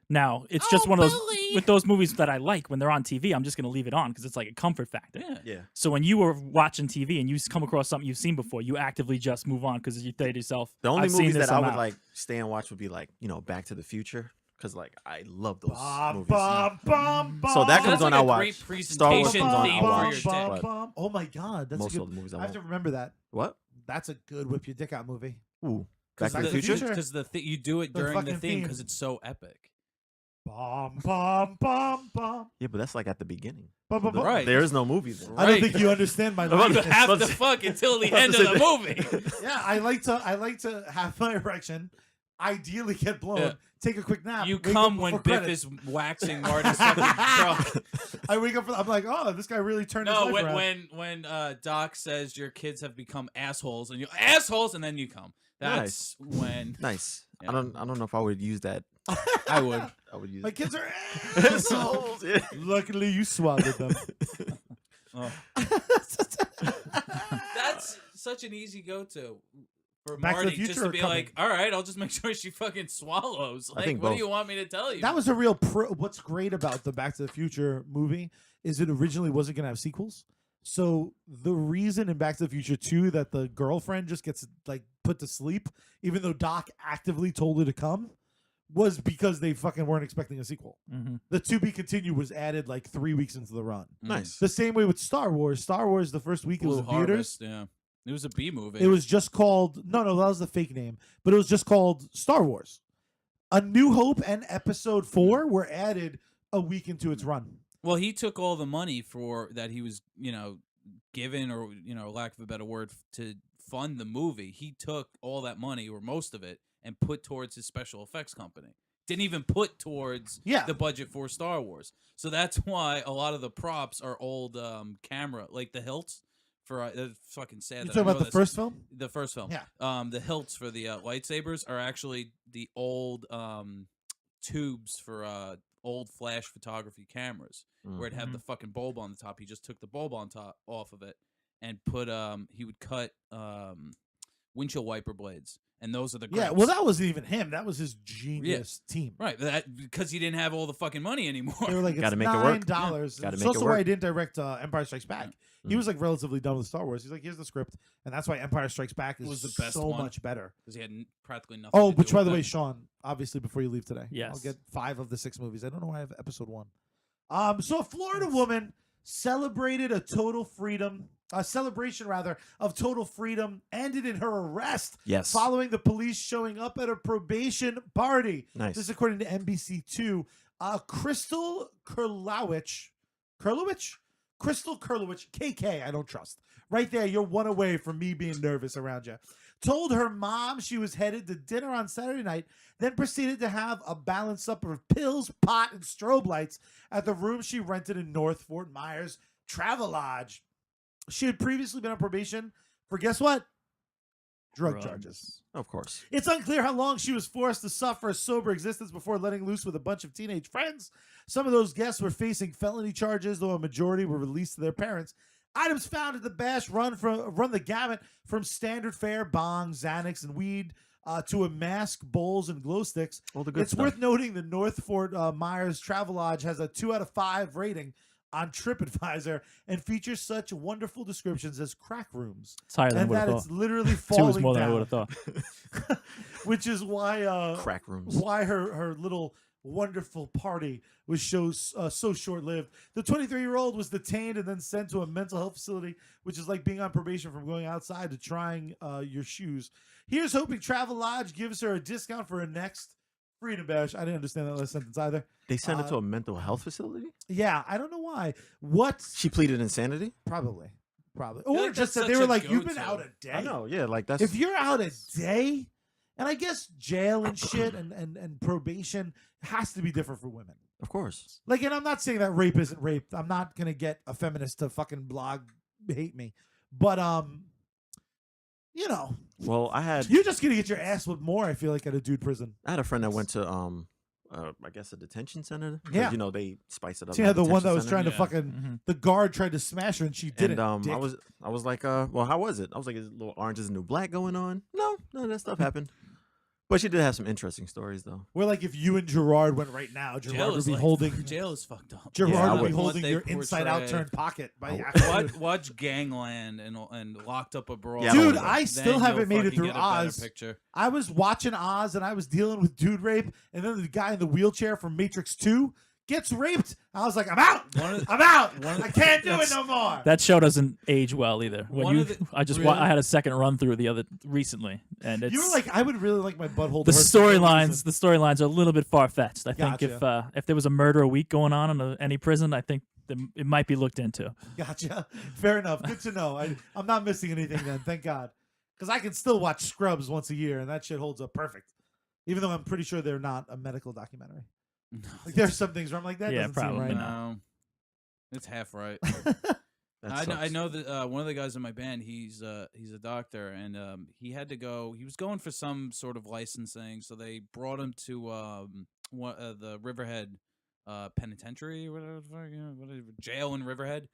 Now, it's just one of those Billy! with those movies that I like when they're on TV. I'm just going to leave it on because it's like a comfort factor. Yeah. Yeah. So when you were watching TV and you come across something you've seen before, you actively just move on because you say to yourself, The only I've seen movies this, that I I'm would out. like stay and watch would be like, Back to the Future, because like I love those movies. So that comes That's on, like I'll a great watch. Star Wars presentation comes on, theme I'll for watch. your dick. But Oh my god, that's most a of good. the movies I I have to won't. remember that. What? That's a good whip your dick out movie. Ooh, Back to Back the to the Future. Future? Because you do it The during the fucking theme theme. because it's so epic. Bum bum bum bum. Yeah, but that's like at the beginning. Bum, bum, bum. Right. There is no movie then. I don't Right. think you understand my You You language. have to fuck until the end of the movie. Yeah, I like to have my erection, ideally get blown, Yeah. take a quick nap. You wake come up when before Biff credits. is waxing Marty's fucking truck. I wake up. I'm like, oh, this guy really turned his No, life around. when Doc says your kids have become assholes and you assholes and then you come. That's when Nice. Yeah. I don't know if I would use that. I would. I would use My kids are assholes. assholes. Yeah. Luckily, you swallowed them. Oh. That's such an easy go-to for Back to the Marty, Future just to or be Coming? like, all right, I'll just make sure she fucking swallows. I Like, think what do both. you want me to tell you? That was a real what's great about the Back to the Future movie is it originally wasn't going to have sequels. So the reason in Back to the Future 2 that the girlfriend just gets like put to sleep, even though Doc actively told her to come, was because they fucking weren't expecting a sequel. Mhm. The to be continued was added like 3 weeks into the run. Nice. The same way with Star Wars. Star Wars, the first week it was Blue in theaters. Harvest, yeah. It was a B movie. It was just called no, that was the fake name, but it was just called Star Wars. A New Hope and Episode 4 were added a week into its run. Well, he took all the money for that he was, given, or lack of a better word, to fund the movie. He took all that money, or most of it, and put towards his special effects company. Didn't even put towards the budget for Star Wars. So that's why a lot of the props are old camera, like the hilts for it's fucking sad. You that talking I know about the this. first film? The first film. Yeah. The hilts for the lightsabers are actually the old tubes for old flash photography cameras, where it had the fucking bulb on the top. He just took the bulb on top off of it and put he would cut windshield wiper blades, and those are the grips. Yeah, well, that wasn't even him. That was his genius team. Right, that because he didn't have all the fucking money anymore. They were like, it's Gotta make it work. $9. Gotta It's make also it why work. he didn't direct Empire Strikes Back. He was like relatively done with Star Wars. He's like, here's the script, and that's why Empire Strikes Back is Was the best so one. much better. Because he had practically nothing. Oh, to which do by with the way, it. Sean, obviously before you leave today, Yes. I'll get 5 of the 6 movies. I don't know why I have episode 1. So a Florida woman celebrated a total freedom, a celebration rather of total freedom, ended in her arrest. Yes. Following the police showing up at a probation party. Nice. This is according to NBC2. Crystal Kurlowich, KK, I don't trust. Right there, you're one away from me being nervous around you. Told her mom she was headed to dinner on Saturday night, then proceeded to have a balanced supper of pills, pot, and strobe lights at the room she rented in North Fort Myers Travelodge. She had previously been on probation for, guess what? Drug Drugs. charges. Of course. It's unclear how long she was forced to suffer a sober existence before letting loose with a bunch of teenage friends. Some of those guests were facing felony charges, though a majority were released to their parents. Items found at the bash run the gamut from standard fare, bong, Xanax, and weed to a mask, bowls, and glow sticks. All the good It's stuff. worth noting the North Fort Myers Travelodge has a 2 out of 5 rating on TripAdvisor and features such wonderful descriptions as crack rooms. It's higher than I And would that have it's thought. literally 2 falling is more than I down. would have thought. Which is why Crack rooms. why her little wonderful party was so short-lived. The 23-year-old was detained and then sent to a mental health facility, which is like being on probation from going outside to trying your shoes. Here's hoping Travelodge gives her a discount for her next Freedom Bash. I didn't understand that last sentence either. They sent it to a mental health facility? Yeah, I don't know why. What? She pleaded insanity? Probably. feel Or like just that's that they such were a like, you've been go-to. out a day. I know, yeah, like that's If you're out a day, and I guess jail and shit and probation has to be different for women. of course. Like, and I'm not saying that rape isn't rape. I'm not gonna get a feminist to fucking blog hate me, but you know, Well, you're just gonna get your ass whipped more. I feel like at a dude prison. I had a friend that went to I guess a detention center. 'Cause, Yeah. they spice it up. See at how the one detention that was center. trying to Yeah. fucking the guard tried to smash her and she didn't. And dick. I was like, well, how was it? I was like, is little Orange is the New Black going on? No, none of that stuff happened. But she did have some interesting stories, though. Where like if you and Gerard went right now, Gerard would be holding. Jail is fucked up. Gerard Yeah, I would be would. holding What your they inside out portray. turned pocket by I afternoon. Watch Gangland and Locked Up Abroad. Yeah, Dude, Then I still haven't made it through get a better Oz. picture. I was watching Oz and I was dealing with dude rape, and then the guy in the wheelchair from Matrix 2 gets raped. I was like, I'm out. I'm out. I can't do it no more. That show doesn't age well either. When One you, of the- I just really? I had a second run through the other recently, and it's You were like, I would really like my butthole. the to hurt for no storylines. reason. The storylines are a little bit far fetched. I think Gotcha. if there was a murder a week going on in any prison, I think it might be looked into. Gotcha. Fair enough. Good to know. I'm not missing anything then. Thank God. Because I can still watch Scrubs once a year, and that shit holds up perfect. Even though I'm pretty sure they're not a medical documentary. Like there's some things where I'm like, that Yeah, doesn't seem probably right. not. No, it's half right. That I sucks. know that one of the guys in my band, he's a doctor, and he had to go. He was going for some sort of licensing, so they brought him to the Riverhead penitentiary, whatever, jail in Riverhead.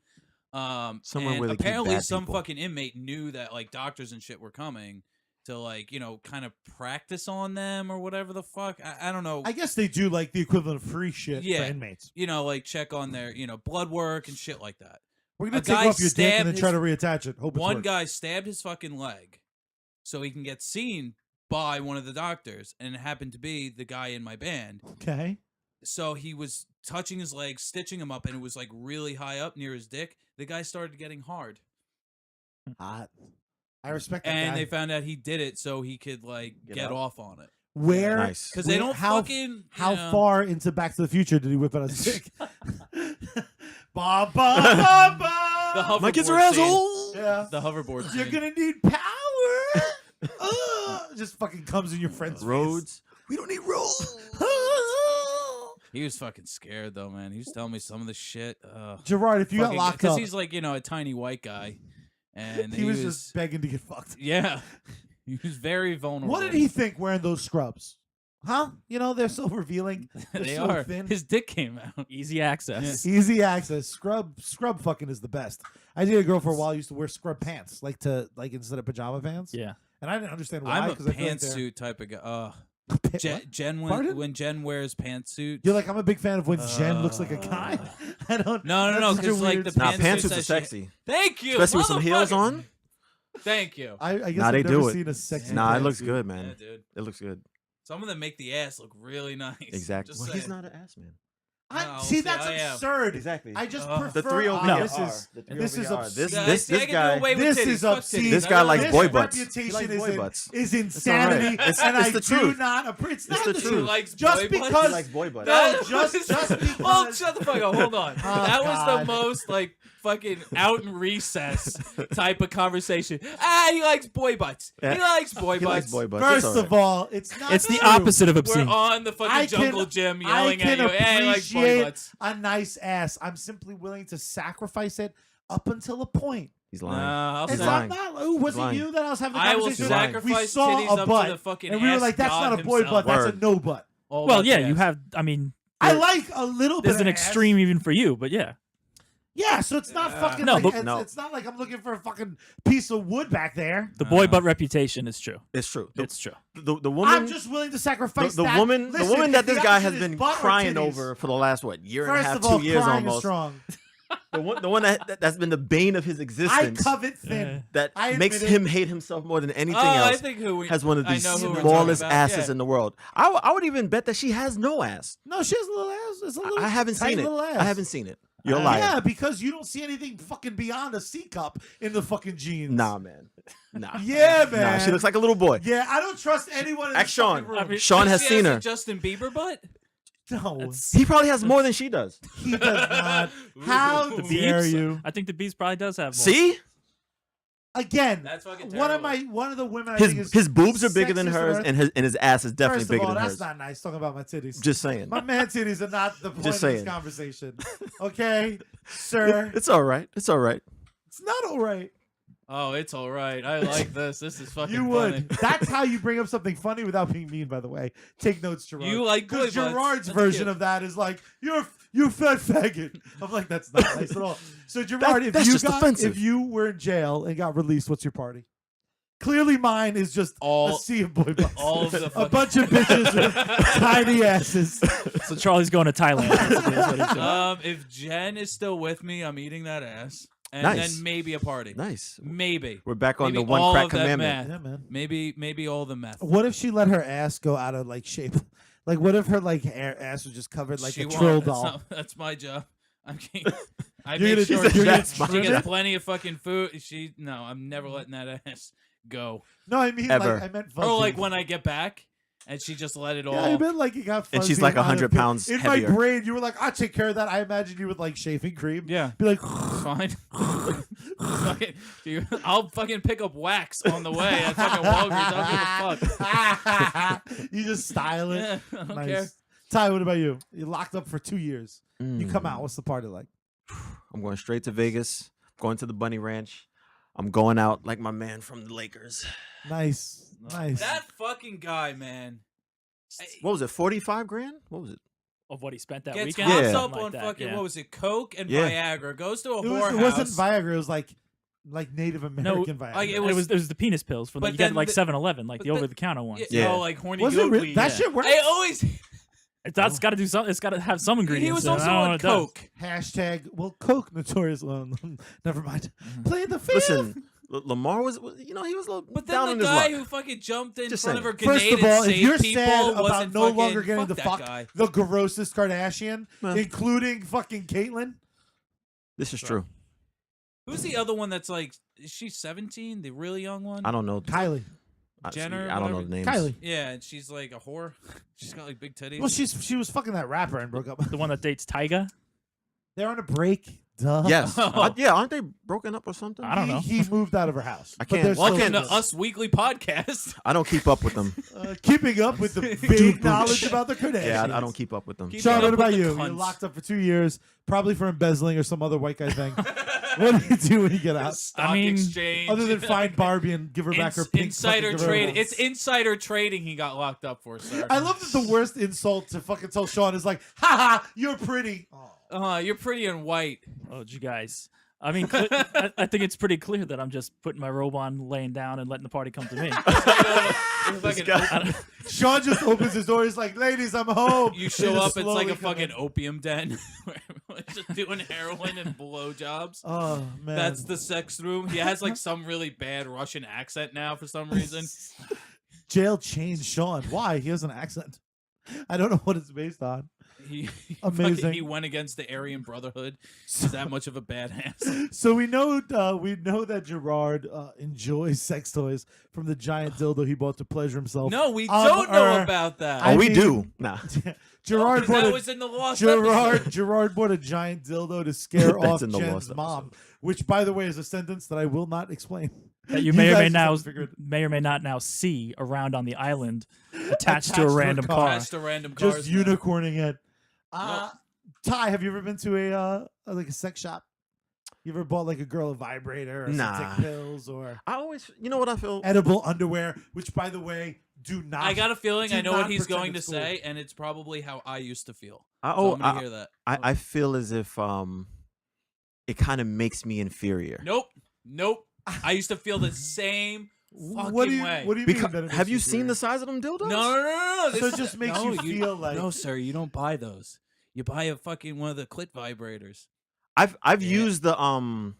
Somewhere and where they keep apparently bad some people. fucking inmate knew that like doctors and shit were coming to like kind of practice on them or whatever the fuck. I don't know. I guess they do like the equivalent of free shit Yeah. for inmates. Like check on their blood work and shit like that. We're going A to take guy off your dick and then stabbed try to reattach it. Hope it's One worked. guy stabbed his fucking leg so he can get seen by one of the doctors, and it happened to be the guy in my band. Okay. So he was touching his leg, stitching him up, and it was like really high up near his dick. The guy started getting hard, Hot. I respect that and guy. they found out he did it so he could like Get get out. off on it. Where? Nice. Because they Wait, don't how- fucking How far into Back to the Future did he whip out his dick? Ba, ba, ba, ba. The hoverboard My kids are scene. assholes. Yeah. The hoverboard. You're scene. gonna need power. Just fucking comes in your friend's Roads. We don't need roads. face. He was fucking scared though, man. He was telling me some of the shit. Gerard, if you got locked because up, he's like a tiny white guy, and he was just begging to get fucked. yeah, he was very vulnerable. What did he think wearing those scrubs? Huh? They're so revealing. They're They so are. thin. His dick came out. Easy access. Easy access. Scrub fucking is the best. I dated a girl for a while who used to wear scrub pants, like instead of pajama pants. Yeah. And I didn't understand why. I'm a 'cause I feel like they're- pantsuit type of guy. What? Jen Pardon? when Jen wears pantsuit. You're like, I'm a big fan of when Jen looks like a guy. I don't. No, that's such a because like weird- the Nah, pantsuits pantsuits that are she- sexy. Thank you, Especially with some heels motherfucker. on. Thank you. I guess Nah, I've they never do it. seen a sexy. Nah, it looks pantsuit. good, Yeah, man. dude. It looks good. Some of them make the ass look really nice. Exactly. Just Well, he's saying. not an ass man. No, See, see, that's I am. absurd. Exactly. I just The prefer. The three over No. here This are. is The three this over is here are. obscene. Yeah, This see, I can do guy. away with This titties. is Fuck obscene. titties. This I guy don't likes know. boy This butts. reputation He likes is, boy butts. is insanity, alright. It's- and it's I the do truth. not. It's not the the He truth. likes Just boy butts? because- He likes boy butts. No, That just was- because. Oh, shut the fuck up. Hold on. That was God. the most like fucking out in recess type of conversation. He likes boy butts. Yeah. He likes boy He butts. likes boy butts. It's First alright. of all, it's not. It's the true. opposite of We're obscene. on the fucking I can- jungle gym I yelling at can you. Hey, he likes boy appreciate butts. a nice ass. I'm simply willing to sacrifice it up until a point. He's lying. I'll It's He's not. lying. Ooh, was He's it lying. you that I was having the I will conversation? lying. We sacrifice saw titties a up butt, to the fucking and we were ass like, "That's god not a boy himself. butt. That's a Word. no butt." All Well, about yeah, the you ass. have. I mean, I like a little bit. there's an of ass. extreme even for you, but yeah. Yeah, so it's not fucking. No, like, but- it's, No. it's not like I'm looking for a fucking piece of wood back there. The boy butt reputation is true. It's true. It's true. The woman. I'm just willing to sacrifice the that. woman. Listen, the woman if that the this guy option has is been butt or crying titties, over for the last year and a First half, of all, 2 years crying is almost. strong. The one that's been the bane of his I existence. covet thin. That I makes admit it. him hate himself more than anything I else. think who we, Has one of I the know who we're smallest talking about. asses Yeah. in the world. I would even bet that she has no ass. No, she has a little ass. It's a little. I haven't tight seen it. little ass. I haven't seen it. You're lying. Yeah, because you don't see anything fucking beyond a C cup in the fucking jeans. Nah, man. Nah. Yeah, man. Nah, she looks like a little boy. Yeah, I don't trust anyone in Ask this Sean. fucking room. I mean, Sean has She seen a her. Justin Bieber butt? No, He probably has more than she does. he does not. How Ooh. dare Beeps? you? I think the beast probably does have more. See? Again, That's fucking one of terrible. the women I think is His boobs are bigger than sexist hers, on and his ass is definitely First of bigger all, than that's hers. not nice. Talking about my titties. Just saying. My man titties are not the point of saying. this conversation. Okay, sir. It's all right. It's all right. It's not all right. Oh, it's all right. I like this. This is fucking You funny. would. That's how you bring up something funny without being mean, by the way. Take notes, Gerard. You like boy Because butts. Gerard's That's version cute. of that is like, you fat faggot. I'm like, that's not nice at all. So Gerard, that's just if offensive. you were in jail and got released, what's your party? Clearly, mine is just a sea of boy butts. all of the a bunch of bitches with tiny asses. So Charlie's going to Thailand. basically, is what he's doing. If Jen is still with me, I'm eating that ass, and Nice. then maybe a party. Nice. Maybe We're back on Maybe the one all crack of that commandment. meth. Yeah, man. Maybe all the meth. What if she let her ass go out of like shape? Like, what if her like ass was just covered like She a won't. troll That's doll? that's my job. I You're make gonna sure do that. she That's gets plenty of fucking food. No, I'm never letting that ass go. No, I mean Ever. like I meant fuzzy. Or like when I get back, and she just let it all. Yeah, I meant like you got fuzzy. And she's like out of 100 it. pounds In heavier. my brain, you were like, I'll take care of that. I imagine you with like shaving cream. Yeah. Be like, Fine. Fucking, dude, I'll fucking pick up wax on the way at fucking Walgreens. I don't give a fuck. you just style it. Yeah, I don't Nice. care. Ty, what about you? You're locked up for 2 years. You come out. Mm. What's the party like? I'm going straight to Vegas. Going to the Bunny Ranch. I'm going out like my man from the Lakers. Nice. Nice. That fucking guy, man. What was it? 45 grand? What was it? Of what he spent that Gets weekend. hopped Yeah. up Something on like that, fucking, yeah. what was it, Coke and Yeah. Viagra. Goes to a it whorehouse. wasn't Viagra. It was like Native American Viagra. like, It was the penis pills from But you get then like the- 7-Eleven, like but the the- over the counter ones. Yeah. Oh, like horny was it goat real? weed. That Yeah. shit works? I always. That's got to do something. It's got to have some ingredients. He was in it. also I don't know on what it does. Coke. Hashtag, well, Coke notorious. Well, never mind. Play the fifth. Listen, Lamar was, he was a little But down then on the his guy luck. who fucking jumped in Just front of her saying. First grenade of all, and if you're saved people sad about wasn't no fucking, longer getting to that fuck guy. the grossest Kardashian, Well. including fucking Caitlyn. This is true. Who's the other one that's like, is she 17? The really young one? I don't know. Kylie. Jenner, I don't know whatever. the names. Kylie. Yeah, and she's like a whore. She's got like big titties. Well, she was fucking that rapper and broke up. The one that dates Tyga. They're on a break. Duh. Yes. Oh. Yeah, aren't they broken up or something? I don't know. He moved out of her house. I But can't- they're still Welcome to together. Us Weekly Podcast. I don't keep up with them. Keeping up with the vague knowledge about the Kardashians. Yeah, I don't keep up with them. Keep Sean, up what with about the you? You're cunts. locked up for 2 years, probably for embezzling or some other white guy thing. What do you do when you get out? Stock I mean, exchange. Other than find Barbie and give her back her pink insider fucking trade. convertible. It's insider trading he got locked up for, sir. I love that the worst insult to fucking tell Sean is like, haha, you're pretty. Oh. You're pretty and white. Oh, you guys. I mean, I think it's pretty clear that I'm just putting my robe on, laying down, and letting the party come to me. You're fucking- Sean just opens his door. He's like, ladies, I'm home. You show They up, just it's like slowly a come fucking in. opium den where everyone's just doing heroin and blowjobs. Oh, man. That's the sex room. He has like some really bad Russian accent now for some reason. Jail changed Sean. Why? He has an accent. I don't know what it's based on. He Amazing. fucking- He went against the Aryan Brotherhood. He's that much of a badass. So we know that Gerard enjoys sex toys from the giant dildo he bought to pleasure himself. No, we On don't know Earth. about that. Oh, I we mean- do. Nah. Gerard Because bought that a was in the lost episode. Gerard bought a giant dildo to scare That's off in the Jen's lost mom, which, by the way, is a sentence that I will not explain. That you may or may guys just now have to figure it- may or may not now see around on the island, attached to a random car. car. Attached to random cars. Just now. unicorning it. Ty, have you ever been to a sex shop? You ever bought like a girl a vibrator or some Nah. dick pills or I always, you know what I feel? edible underwear? Which, by the way, do not. I got a feeling do I know not what he's pretend going to it's cool. say, and it's probably how I used to feel. I, So oh, I'm gonna I, hear that. I feel as if it kind of makes me inferior. Nope. I used to feel the same fucking What do you way. What do you mean? Because, that it have makes you seen feel the size of them dildos? No. So it just makes you feel like- No, sir, you don't buy those. You buy a fucking one of the clit vibrators. I've Yeah. used the I joint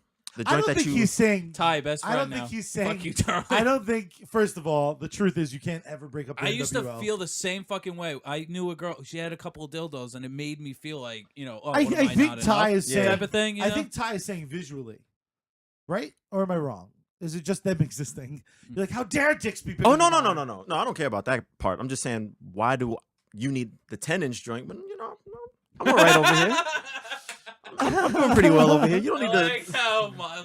don't that think you. he's saying. Ty, best I friend don't now. think he's saying. Fuck you, Charlie. I don't think. First of all, the truth is you can't ever break up. I with used to NWL. feel the same fucking way. I knew a girl. She had a couple of dildos, and it made me feel like, oh, I what am think not Ty enough? is Yeah. saying. type of thing. You I know? think Ty is saying visually, right? Or am I wrong? Is it just them existing? You're like, how dare dicks be bigger Oh than no! mine? No! I don't care about that part. I'm just saying, why do you need the 10-inch joint? But I'm all right over here. I'm doing pretty well over here. You don't need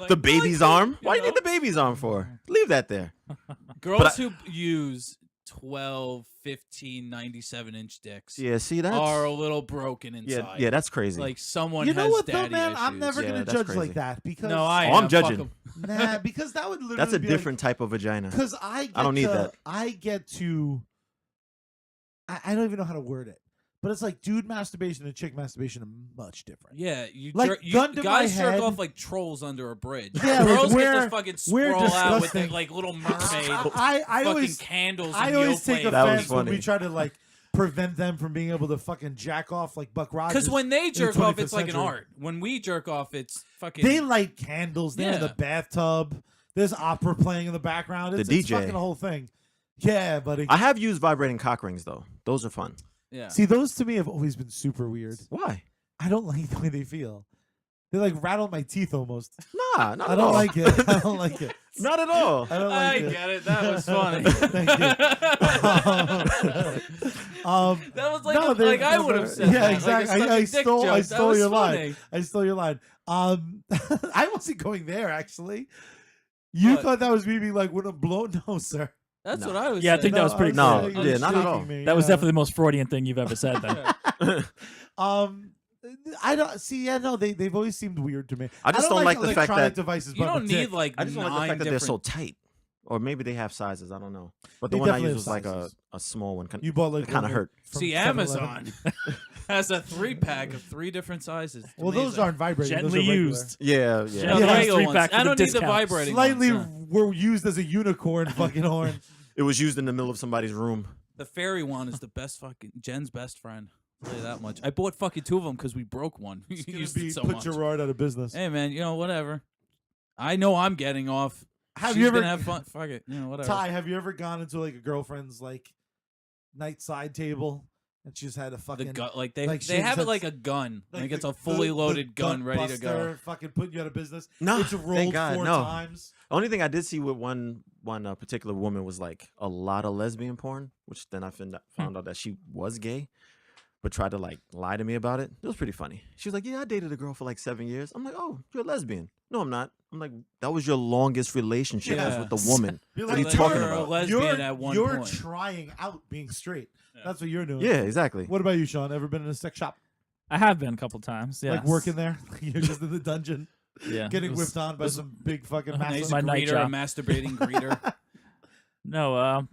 the baby's arm. Why you need the baby's arm for? Leave that there. Girls who use 12, 15, 97-inch dicks Yeah, see that? are a little broken inside. Yeah, that's crazy. Like someone You know has what though, daddy man? issues. I'm never Yeah, gonna that's judge crazy. like that because No, I Oh, I'm am. Fuck judging. 'em. nah, because that would literally That's a be different type of vagina. Because I don't need that. I get to. I don't even know how to word it, But it's like dude masturbation and chick masturbation are much different. Yeah, you Like, gun to my guys jerk head- off like trolls under a bridge. Yeah, like, girls we're- get to fucking we're sprawl out with disgusting. their, like little mermaid I fucking always candles. I and always take Yoplait. That was offense when we funny. try to like prevent them from being able to fucking jack off like Buck Rogers. Because when they in the jerk off, 25th it's like an century. art. When we jerk off, it's fucking. They light candles. They're in the Yeah. bathtub. There's opera playing in the background. It's, The it's DJ. fucking a whole thing. Yeah, buddy. I have used vibrating cock rings though. Those are fun. yeah. See, those to me have always been super weird. Why? I don't like the way they feel. They like rattle my teeth almost. Nah, not I at don't all. like it. I don't like it. Not at all. I don't I like it. get it. That was funny. Thank That was like no, like I would have said. Yeah, that. exactly. Like a I sucking dick stole joke. I That stole was your funny. line. I stole your line. I wasn't going there actually. You What? thought that was me being like, when I'm blown? No, sir. That's No. what I was. Yeah, I saying. think that was pretty No, saying yeah, you're not at all. shaking me, That was yeah. definitely the most Freudian thing you've ever said. Then. I don't see. Yeah, no, they've always seemed weird to me. I just don't like the fact electronic that- devices. You but don't the need dick. like I just don't like the 9 fact that they're so different- tight. Or maybe they have sizes. I don't know. But They the one I definitely used have was like sizes. a small one. You bought like It kinda one hurt. from See, 7-Eleven. Amazon has a 3-pack of 3 different sizes. It's Well, those amazing. aren't vibrating. Those Gently are regular. used. Yeah, yeah. No, Yeah, the that's regular 3-pack ones. for I the don't need the discounts. vibrating Slightly ones. were used as a unicorn fucking horn. It was used in the middle of somebody's room. The fairy one is the best fucking Jen's best friend. I'll tell you that much. I bought fucking 2 of them because we broke one. We It's gonna used be it so put much. Gerard out of business. Hey man, you know whatever. I know I'm getting off. Have She's you ever gonna have fun? Fuck it. You know whatever. Ty, have you ever gone into like a girlfriend's like night side table and she's had a The fucking gun, like they like they she have it has- like a gun. Like it's the- a fully the loaded gun ready to go. buster Fucking putting you out of business. No, It's thank rolled God, 4 no. times. The only thing I did see with one particular woman was like a lot of lesbian porn, which then I found out that she was gay, but tried to like lie to me about it. It was pretty funny. She was like, "Yeah, I dated a girl for like 7 years." I'm like, "Oh, you're a lesbian?" No, I'm not. I'm like, "That was your longest relationship was Yeah. with the woman." You're What are you Like, talking you're a about? lesbian at one you're point. trying out being straight. Yeah. That's what you're doing. Yeah, exactly. What about you, Sean? Ever been in a sex shop? I have been a couple times. Yeah, Like working there? You're just in the dungeon Yeah, getting it was- whipped on by some big fucking A nice massive. my night greeter, a job. masturbating greeter. No,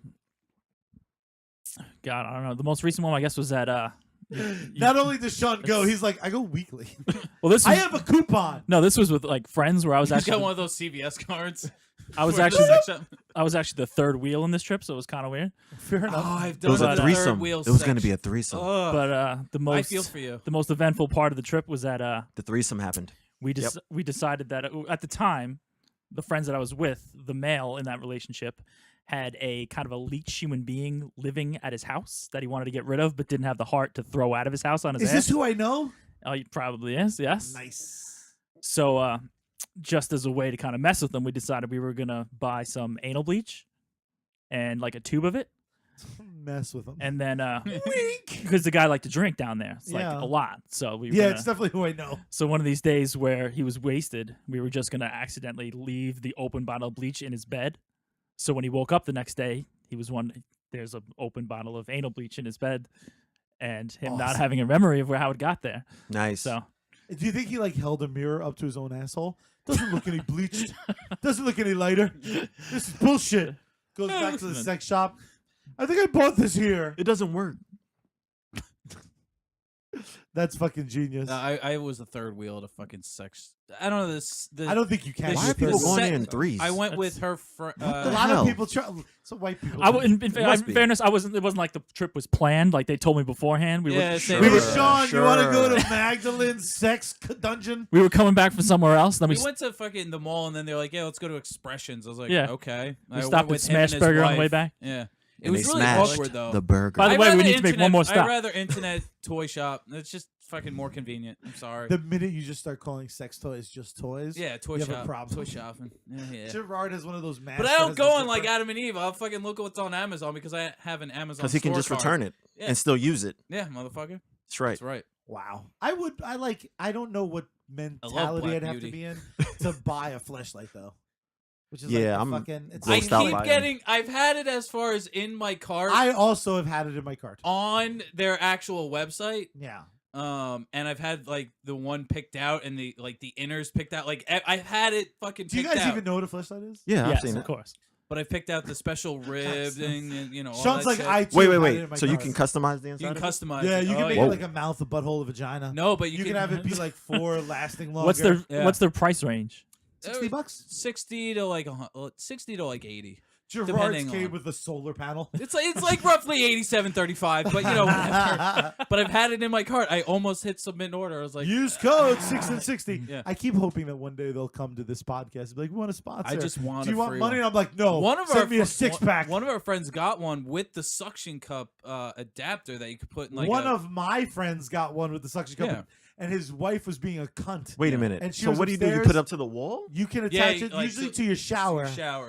God, I don't know. The most recent one, I guess, was at Not only does Sean go, he's like, I go weekly. well, this was, I have a coupon. no, this was with like friends where I was He's actually got one of those CVS cards. I was for the actually sex shop. I was actually the third wheel in this trip, so it was kind of weird. Fair Oh, enough. I've It done was the a third threesome. wheel It was going to section. be a threesome. Ugh. But the I feel most for you. the most eventful part of the trip was that The threesome happened. we decided that at the time, the friends that I was with, the male in that relationship, had a kind of a leech human being living at his house that he wanted to get rid of, but didn't have the heart to throw out of his house on his Is ass. this who I know? Oh, he probably is. Yes. Nice. So, just as a way to kind of mess with them, we decided we were gonna buy some anal bleach and like a tube of it, Mess with him. and then because the guy liked to drink down there, it's like Yeah. a lot. So we were Yeah, gonna, it's definitely who I know. so one of these days where he was wasted, we were just gonna accidentally leave the open bottle of bleach in his bed. So when he woke up the next day, there's an open bottle of anal bleach in his bed, and him not Awesome. having a memory of how it got there. Nice. So Do you think he like held a mirror up to his own asshole? Doesn't look any bleached. Doesn't look any lighter. This is bullshit. Goes back to the sex shop. I think I bought this here. It doesn't work. That's fucking genius. I was the third wheel to fucking sex. I don't know this. I don't think you can. Why Why are are people the going set- there in threes? I went with her A friend. the lot hell? of people try. So white people. in must be. fairness, I wasn't. It wasn't like the trip was planned. Like they told me beforehand. We Yeah, were same Wait, here. Sean, you want to go to Sure. Magdalene's sex dungeon? we were coming back from somewhere else. Then We we went to fucking the mall and then they're like, "Yeah, let's go to Expressions." I was like, Yeah. "Okay." We I stopped went at with him and Smash his Burger on the wife. way back. Yeah, it And was they really smashed awkward though. the burger. By the I'd way, we rather need to make one more stop. I'd rather internet toy shop. It's just fucking more convenient. I'm sorry. The minute you just start calling sex toys just toys, Yeah, toy you have a shop. problem. Toy shopping. Yeah. Gerard is one of those masks. But I that don't has go the on like zipper. Adam and Eve. I'll fucking look at what's on Amazon because I have an Amazon. Because he can just return it Yeah. and still use it. Yeah, motherfucker. That's right. That's right. Wow. I don't know what mentality Black I'd have to Beauty. be in to buy a fleshlight though. Which is Yeah, like I'm the fucking. It's I grossed out keep by 'em. getting. I've had it as far as in my cart I also have had it in my cart. on their actual website. Yeah. And I've had like the one picked out and the inners picked out. Like I've had it fucking Do you picked guys out. even know what a fleshlight is? Yeah, I've Yes, seen of it. course. but I picked out the special ribbing and all Sean's that like, shit. I too Wait. had it in my So you car. can customize the You inside? can of it? customize. Yeah, it. you can Oh, make yeah. it like a mouth, a butthole, a vagina. No, but you can have it be like 4 lasting longer. What's their price range? $60? 60 to like 60 to like 80. Gerard's depending came on- with a solar panel. It's like roughly 87.35, but whatever. But I've had it in my cart. I almost hit submit and order. I was like, Use code 6 and 60. Yeah. I keep hoping that one day they'll come to this podcast and be like, we want to sponsor. I just want Do you a want free money? one. And I'm like, no. Send me a 6-pack. One of our friends got one with the suction cup adapter that you could put in like One of my friends got one with the suction cup, Yeah. and his wife was being a cunt. Wait a minute. And she So was what do? You upstairs. put it up to the wall? You can Yeah, attach it like, usually so- to your shower.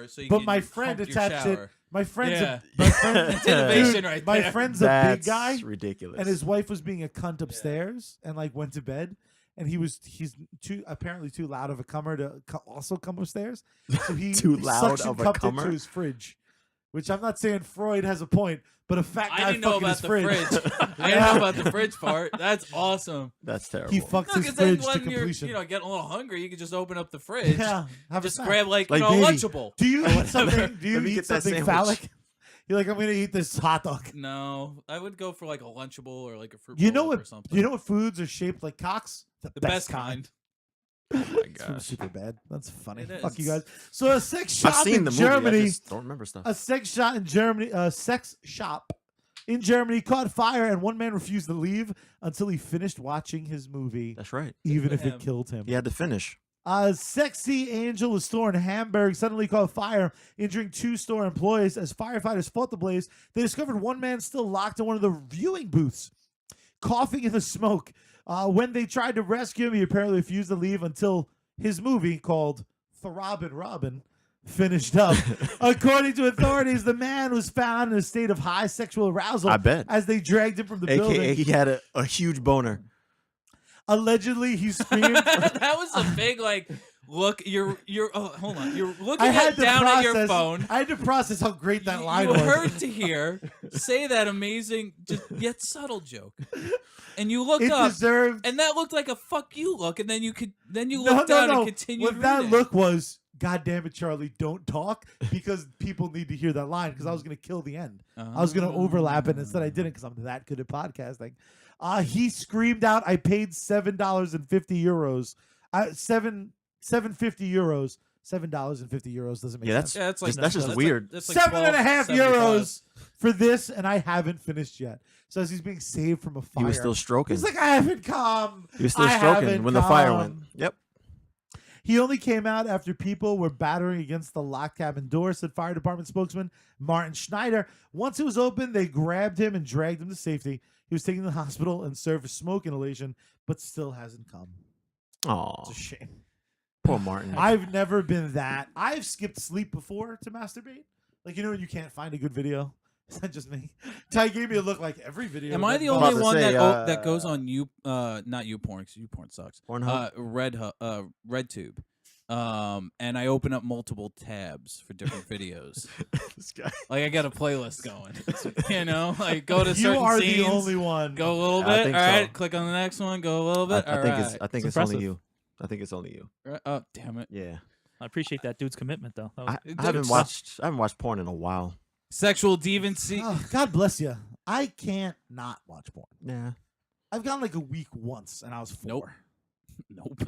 So you But can my friend hump your attached it. shower. My friend's Yeah. my friend, It's innovation right My there. friend's a That's big guy, ridiculous. and his wife was being a cunt upstairs, and like went to bed. And he's apparently too loud of a comer to also come upstairs. So he Too loud suction of a cupped comer? into his fridge, which I'm not saying Freud has a point, but a fat guy I didn't know fucking about his the fridge. fridge. I didn't know about the fridge part. That's awesome. That's terrible. He fucks No, his because then fridge to when you're completion. getting a little hungry, you can just open up the fridge. Yeah, have a Just snack. grab like Like, a baby, Lunchable. Do you eat something? Do you Let me eat get that something sandwich. phallic? You're like, I'm gonna eat this hot dog. No, I would go for like a Lunchable or like a fruit You know roll-up or what? something. You know what foods are shaped like cocks? The best kind. Oh my It's gosh. super bad. That's funny. It Fuck you is. guys. So a sex I've shop seen in the movie. Germany. I just don't remember stuff. A sex shop in Germany. A sex shop in Germany caught fire, and one man refused to leave until he finished watching his movie, That's right. even for if it him. killed him. He had to finish. A sexy angel store in Hamburg suddenly caught fire, injuring 2 store employees. As firefighters fought the blaze, they discovered one man still locked in one of the viewing booths, coughing in the smoke. When they tried to rescue him, he apparently refused to leave until his movie, called Throbbing Robin, finished up. According to authorities, the man was found in a state of high sexual arousal I bet. as they dragged him from the AKA building. he had a huge boner. Allegedly, he screamed. That was a big like look. You're hold on. You're looking I had at to down process. at your phone. I had to process how great that line you was. heard Tahir say that amazing, just yet subtle joke, and you looked It up, deserved. and that looked like a fuck you look, and then you No, looked down no. and continued. What that reading. look was, God damn it, Charlie, don't talk, because people need to hear that line, because I was going to kill the end. I was going to overlap it. Instead, I didn't, because I'm that good at podcasting. He screamed out, I paid €7.50. €7.50. $7.50 doesn't make Yeah, sense. Yeah, it's like That's just that's weird. Like, that's like 7.5 €12.75. euros for this, and I haven't finished yet. So as he's being saved from a fire, He was still stroking. he's like, I haven't come. He was still I stroking haven't when the fire come." went. Yep. He only came out after people were battering against the locked cabin door, said fire department spokesman Martin Schneider. Once it was open, they grabbed him and dragged him to safety. He was taken to the hospital and served for smoke inhalation, but still hasn't come. Oh, It's a shame. poor Martin. I've never been that. I've skipped sleep before to masturbate. Like, you know when you can't find a good video? Is that just me? Ty gave me a look like every video. Am I that the involves- only to one say, that goes on not YouPorn, because YouPorn sucks. Pornhub? RedTube. And I open up multiple tabs for different videos. This guy. Like I got a playlist going. You know, like go to You certain are scenes, the only one. go a little I bit. think All right, so. click on the next one. Go a little bit. I think It's it's only impressive. you. I think it's only you. Oh damn it! Yeah. I appreciate that dude's commitment, though. That was- I haven't watched porn in a while. Sexual deviancy. Oh, God bless you. I can't not watch porn. Yeah. I've gone like a week once, and I was 4. Nope.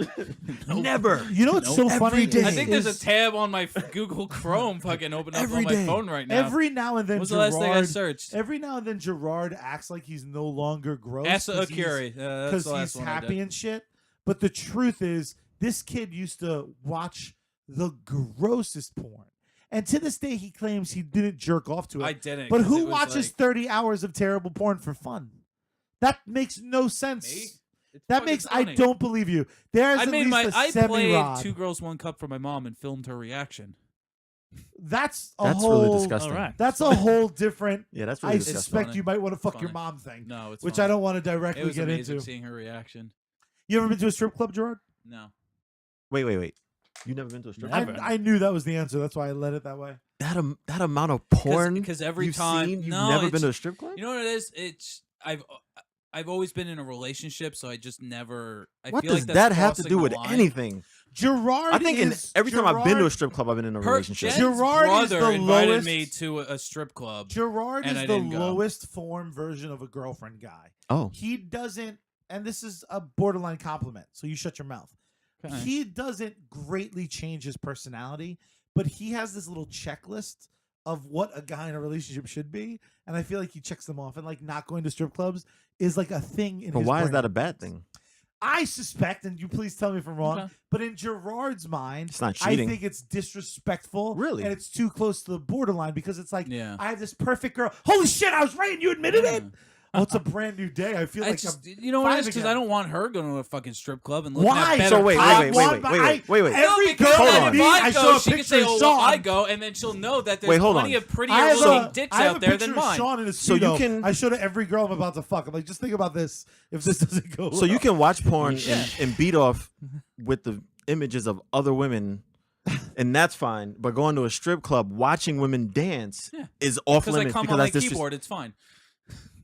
Nope. Never. You know what's Nope. so Every funny? day. I think there's a is tab on my Google Chrome fucking open up Every on my day. phone right now. every now and then What was the last thing I Gerard. searched? Every now and then Gerard acts like he's no longer gross Asa because he's- Akiri. That's because the last he's one I happy did. and shit. But the truth is, this kid used to watch the grossest porn, and to this day, he claims he didn't jerk off to it. I didn't. But 'cause who it was watches like, 30 hours of terrible porn for fun? That makes no sense. me? It's That fucking makes I funny. don't believe you. There's I at made least my. a I semi played rod. 2 Girls 1 Cup for my mom and filmed her reaction. That's a That's whole. really disgusting. All right. That's a whole different. Yeah, that's I really disgusting. suspect funny. you might want to fuck Funny. your mom thing, No, it's which funny. I don't want to It directly was get amazing into. seeing her reaction. You ever been to a strip club, Gerard? No. Wait. You never been to a strip Never. club? I knew that was the answer. That's why I led it that way. That amount of porn Because every you've time, seen, you've no, never been it's- to a strip club? You know what it is? It's I've always been in a relationship, so I just never. I What feel does like that's that have to crossing do the with line. anything? Gerard. I think every time I've been to a strip club, I've been in a relationship. Jen's Gerard is brother the invited lowest- me to a strip club. Gerard and is I the didn't go. lowest form version of a girlfriend guy. Oh, He doesn't, and this is a borderline compliment, so you shut your mouth. Okay. He doesn't greatly change his personality, but he has this little checklist of what a guy in a relationship should be, and I feel like he checks them off. And like not going to strip clubs is like a thing in but his why is brain. that a bad thing? I suspect, and you please tell me if I'm wrong, Okay. but in Gerard's mind, It's not I cheating. think it's disrespectful. Really? And it's too close to the borderline because it's like, Yeah. I have this perfect girl. Holy shit, I was right and you admitted it? Yeah. Oh, it's a brand new day. I feel I like just, I'm you know what it is? five Because again. I don't want her going to a fucking strip club and looking Why? at better So wait, I wait, want- wait. Every No, because girl Hold then on. I if meet, I I go, show a she can picture say, of "Oh, Sean. well, I go," and then she'll know that there's Wait, hold plenty on. of prettier I have looking a- dicks I have out a there picture than of mine. Sean in his So you Speedo. can- I showed it every girl I'm about to fuck. I'm like, just think about this. If this doesn't go So you well. can watch porn Yeah. and beat off with the images of other women, and that's fine. But going to a strip club, watching women dance Yeah. is off Because I limits come because on my that's just keyboard, it's fine.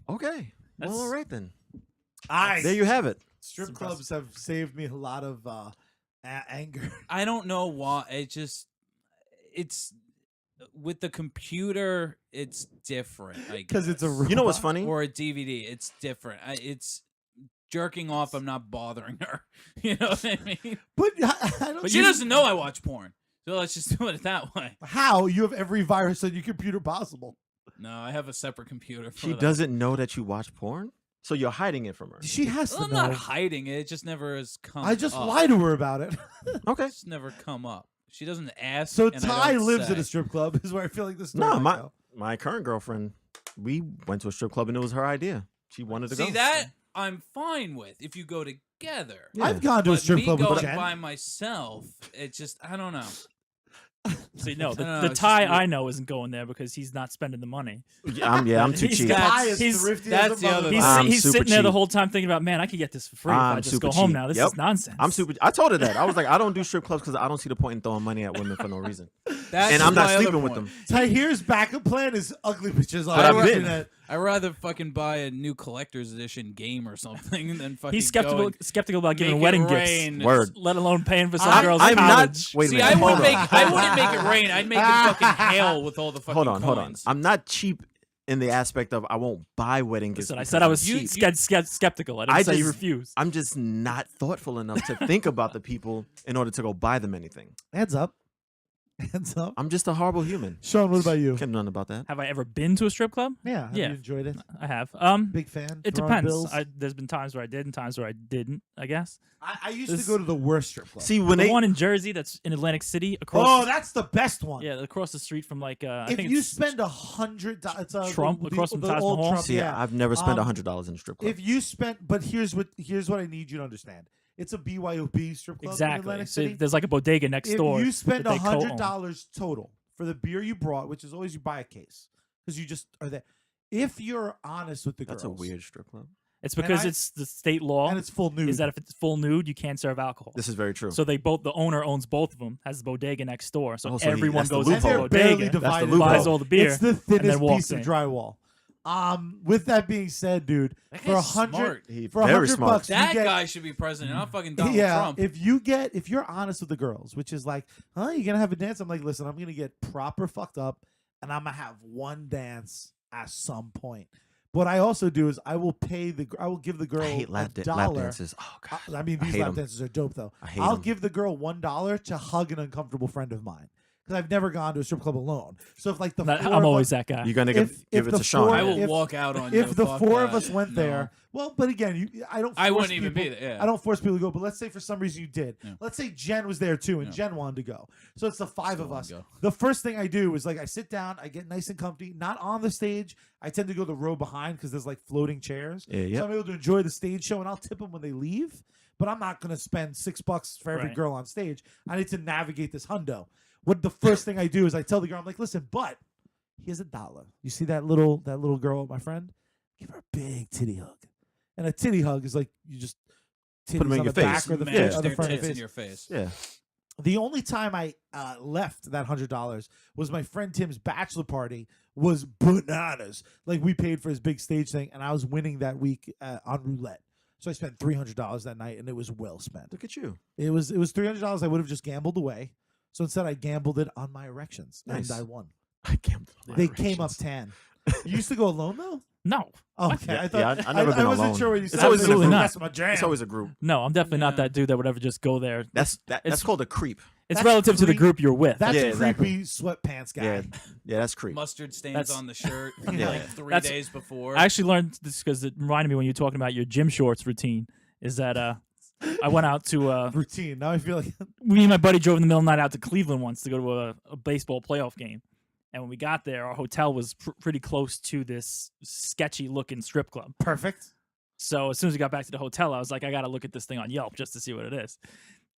okay. Well, That's- all right then. I There you have it. strip That's clubs have saved me a lot of anger. I don't know why. It's with the computer. It's different. Because it's a You know what's robot. funny? or a DVD. It's different. It's jerking off. I'm not bothering her. You know what I mean? But I don't. But she doesn't know I watch porn. So let's just do it that way. How you have every virus on your computer possible. No, I have a separate computer. For She that. doesn't know that you watch porn, so you're hiding it from her. She has Well, to I'm know. not hiding it. It just never has come. I just up. lie to her about it. Okay. It's never come up. She doesn't ask. So and I Ty don't lives say. at a strip club. Is where I feel like this. story No, might my go. my current girlfriend, we went to a strip club and it was her idea. She wanted to See go. that I'm fine with if you go together. Yeah. I've gone to a But strip me club with going Jen. by myself, it just I don't know. See, no, I don't know, the it's Ty just I know isn't going there because he's not spending the money. I'm too He's cheap. got- Ty is he's- thrifty that's as a the other motherfucker. He's, I'm he's super sitting there the cheap. whole time thinking about, man, I could get this for free if I I'm just super go home cheap. now. This Yep. is nonsense. I'm super. I told her that. I was like, I don't do strip clubs because I don't see the point in throwing money at women for no reason. That's And I'm not my other sleeping with point. them. Tahir's backup plan is ugly bitches on But the I've been. internet. I'd rather fucking buy a new collector's edition game or something than fucking. He's go skeptical about and giving make wedding it gifts, rain. Word. let alone paying for some I'm- girls' I'm not. college. Wait a See, minute. I hold wouldn't on. make. I wouldn't make it rain. I'd make it fucking hail with all the fucking. Hold on. coins. I'm not cheap in the aspect of I won't buy wedding gifts. Listen, I because said I I'm was cheap. skeptical. I didn't I say you just- refuse. I'm just not thoughtful enough to think about the people in order to go buy them anything. Hands up. Hands up. I'm just a horrible human. Sean, what about you? Can't do nothing about that. Have I ever been to a strip club? Yeah. Have Yeah. you enjoyed it? I have. Big fan. It Throwing depends. bills? There's been times where I did and times where I didn't, I guess. I used This- to go to the worst strip club. See, when The they one in Jersey that's in Atlantic City across Oh, that's the best one. yeah, across the street from like I If think you it's spend $100, it's a Trump, across from Taj old Mahal? Trump. see, Yeah. I've never spent Um, $100 in a strip club. If you spent, but here's what I need you to understand. It's a BYOB strip club in exactly. Atlantic So City. there's like a bodega next If door. you spend that they co-own. $100 total for the beer you brought, which is always you buy a case because you just are there. If you're honest with the girls, That's a weird strip club. It's because I- it's the state law and it's full nude. is that if it's full nude, you can't serve alcohol. This is very true. So the owner owns both of them, has the bodega next door. So Oh, so everyone that's the goes into the and loophole. they're barely bodega, divided. loophole. buys all the beer. It's the thinnest walks piece of in. drywall. With that being said, dude, That for guy's 100 smart. He- for very $100 smart. bucks, you That get, guy should be president, not fucking Donald yeah. Trump. If you're honest with the girls, which is like, you gonna have a dance? I'm like, listen, I'm gonna get proper fucked up, and I'm gonna have one dance at some point. What I also do is I will give the girl I hate lap $1. dances. Oh god. I mean, I these hate lap 'em. dances are dope though. I hate I'll 'em. give the girl $1 to hug an uncomfortable friend of mine because I've never gone to a strip club alone. So if like the four I'm of always us, that guy. You're gonna if give it the to Sean. four- I will if- walk out on you. if the Fuck four of that. us went No. there, well, but again, I don't. I force wouldn't even people- be there. Yeah. I don't force people to go, but let's say for some reason you did. Yeah. Let's say Jen was there too, and Yeah. Jen wanted to go. So it's the five of wanna us. go. The first thing I do is like I sit down, I get nice and comfy, not on the stage. I tend to go the row behind because there's like floating chairs. Yeah, yep. So I'm able to enjoy the stage show, and I'll tip them when they leave. But I'm not going to spend $6 for every Right. girl on stage. I need to navigate this hundo. What the first thing I do is I tell the girl, I'm like, listen, but here's $1. You see that little girl, my friend? Give her a big titty hug. And a titty hug is like you just titties them in on your the back face. or the, Smash face, or the their front of tits the in face. your face. Yeah. The only time I left that $100 was my friend Tim's bachelor party was bananas. Like we paid for his big stage thing, and I was winning that week on roulette. So I spent $300 that night, and it was well spent. Look at you. It was $300 I would have just gambled away. So instead, I gambled it on my erections, Nice. and I won. I gambled. on They my came up erections. 10. You used to go alone though? No. Oh, okay. Yeah, I thought yeah, I've never been I wasn't alone. sure what you It's said. always Absolutely not. That's my jam. It's always a group. No, I'm definitely not Yeah. that dude that would ever just go there. That's It's- called a creep. It's That's relative to the creep- group you're with. That's Yeah, a exactly. creepy sweatpants guy. Yeah, yeah, that's creep. Mustard stains That's- on the shirt Yeah. like 3 That's- days before. I actually learned this because it reminded me when you were talking about your gym shorts routine. Is that I went out to Routine. Now I feel like me and my buddy drove in the middle of the night out to Cleveland once to go to a baseball playoff game. And when we got there, our hotel was pretty close to this sketchy looking strip club. perfect. So as soon as we got back to the hotel, I was like, I got to look at this thing on Yelp just to see what it is.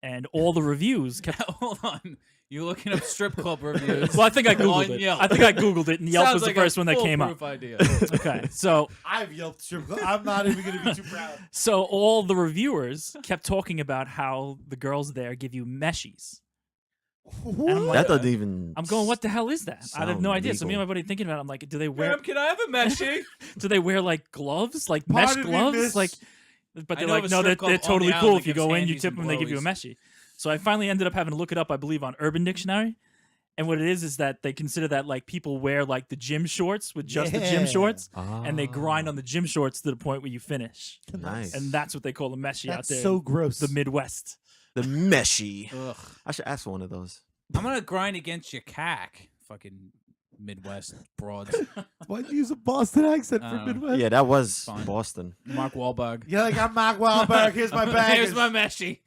And all the reviews kept. Hold on. You looking up strip club reviews? Well, I think I on googled it. Yelp. I think I googled it, and Yelp Sounds was the like a first one that came up. foolproof idea. Okay, so I've yelped strip club. I'm not even going to be too proud. so all the reviewers kept talking about how the girls there give you meshies. And I'm like, That doesn't even. I'm going, what the hell is that? I have no sound idea. So me and my legal. buddy thinking about it, I'm like, do they wear Ma'am, can I have a meshie? do they wear like gloves, like mesh Pardon me, gloves, miss. like? But I they're know like, of a no, strip they're club on totally the cool. island If you that gives go in, you handies tip and them, they give you a blowies. meshie. So I finally ended up having to look it up, I believe, on Urban Dictionary. And what it is that they consider that like people wear like the gym shorts with just the gym Yeah. shorts, and they grind Ah, on the gym shorts to the point where you finish. Nice. And that's what they call a meshie out That's there. so in gross. the Midwest. the meshy. Ugh. I should ask for one of those. I'm gonna grind against your cack, fucking Midwest broads. Why'd you use a Boston accent for I don't know. Midwest? Yeah, that was Fine. Boston. Mark Wahlberg. You're like, I'm Mark Wahlberg. Here's my bag. Here's my meshie.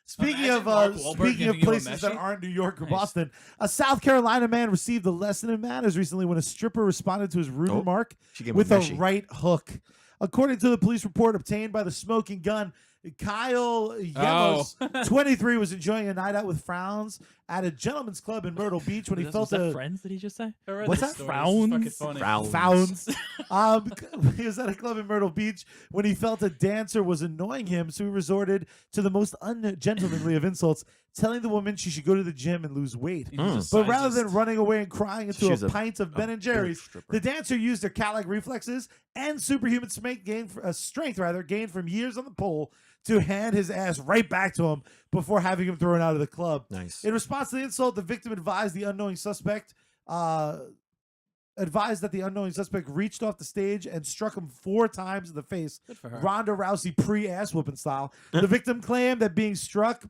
Speaking Imagine of Mark Wahlberg speaking of giving you a places that meshie. aren't New York or Nice. Boston, a South Carolina man received a lesson in manners recently when a stripper responded to his rude Oh, remark She gave with me a meshy. right hook. According to the police report obtained by the Smoking Gun, Kyle Yemos, 23, was enjoying a night out with frowns at a gentleman's club in Myrtle Beach when he Was felt that a friends? Did he just say? I read What's this that? story. This is fucking Frowns? funny. Frowns. Founds. He was at a club in Myrtle Beach when he felt a dancer was annoying him, so he resorted to the most ungentlemanly of insults, telling the woman she should go to the gym and lose weight. He was a But rather than sizist. running away and crying into She's a a- pint of Ben a and big Jerry's, stripper. the dancer used her cat-like reflexes and superhuman strength gained from years on the pole to hand his ass right back to him before having him thrown out of the club. Nice. In response to the insult, the victim advised the unknowing suspect reached off the stage and struck him 4 times in the face, Good for her. Ronda Rousey pre-ass whooping style. The victim claimed that being struck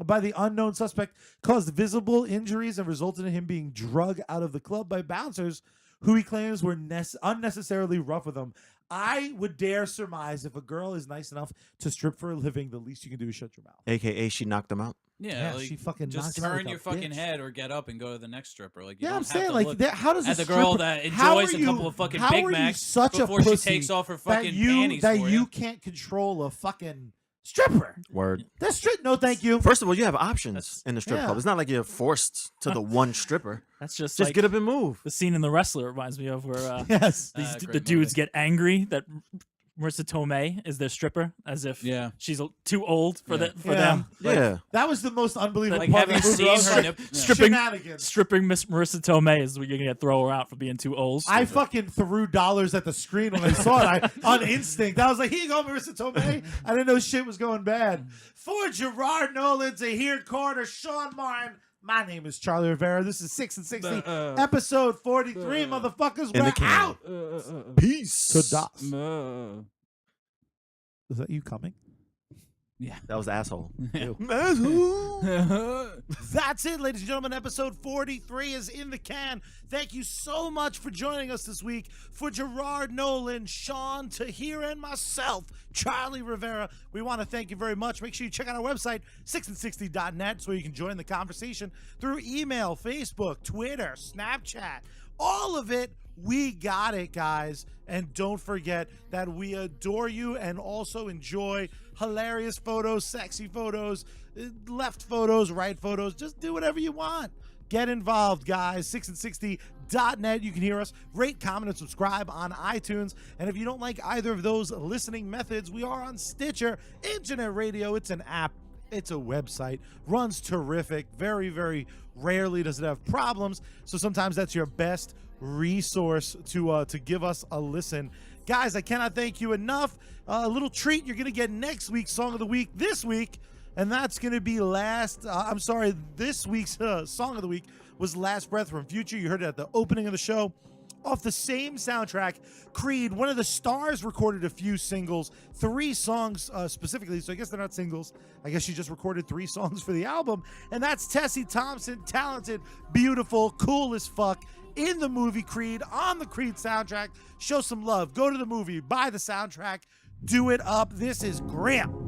by the unknown suspect caused visible injuries and resulted in him being drugged out of the club by bouncers who he claims were unnecessarily rough with him. I would dare surmise if a girl is nice enough to strip for a living, the least you can do is shut your mouth. AKA, she knocked him out. Yeah, Yeah, like, she fucking just knocked him out turn like your a fucking bitch. head or get up and go to the next stripper. Like, you Yeah, don't I'm have saying to like look that. How does a at the girl stripper- that how enjoys are a you- couple of fucking how Big are you Macs such a before she pussy takes off her that fucking you panties that for you you? can't control a fucking stripper? Word. That's strip. No, thank you. First of all, you have options in the strip yeah. club. It's not like you're forced to the one stripper. That's just Just like get up and move. the scene in The Wrestler reminds me of where Yes. the Great dudes movie. get angry that Marissa Tomei is their stripper, as if Yeah. she's too old for Yeah. for Yeah. them. Yeah. That was the most unbelievable Like, part have of you the movie. I seen was her like, nip? Yeah. Stripping- shenanigans. Stripping Miss Marissa Tomei is what you're gonna throw her out for being too old. I fucking threw dollars at the screen when I saw it. On instinct. I was like, here you go, Marissa Tomei. I didn't know shit was going bad. For Gerard Nolan, Tahir Carter, Sean Martin, my name is Charlie Rivera. This is 6 and 60, episode 43, motherfuckers. In We're the can. out. Peace. To Das. Is that you coming? That was the asshole. That's it, ladies and gentlemen. Episode 43 is in the can. Thank you so much for joining us this week. For Gerard Nolan, Sean, Tahir, and myself, Charlie Rivera, we want to thank you very much. Make sure you check out our website, 6and60.net, so you can join the conversation through email, Facebook, Twitter, Snapchat, all of it. We got it, guys. And don't forget that we adore you and also enjoy hilarious photos, sexy photos, left photos, right photos. Just do whatever you want. Get involved, guys. 6and60.net. You can hear us. Rate, comment, and subscribe on iTunes. And if you don't like either of those listening methods, we are on Stitcher, Internet Radio. It's an app. It's a website. Runs terrific. Very, very rarely does it have problems. So sometimes that's your best resource to give us a listen. Guys, I cannot thank you enough. A little treat you're going to get next week's Song of the Week this week, and that's going to be this week's Song of the Week was Last Breath from Future. You heard it at the opening of the show. Off the same soundtrack, Creed, one of the stars, recorded a few singles, 3 songs specifically, so I guess they're not singles. I guess she just recorded 3 songs for the album, and that's Tessie Thompson, talented, beautiful, cool as fuck, in the movie Creed, on the Creed soundtrack. Show some love. Go to the movie, buy the soundtrack, do it up. This is Graham.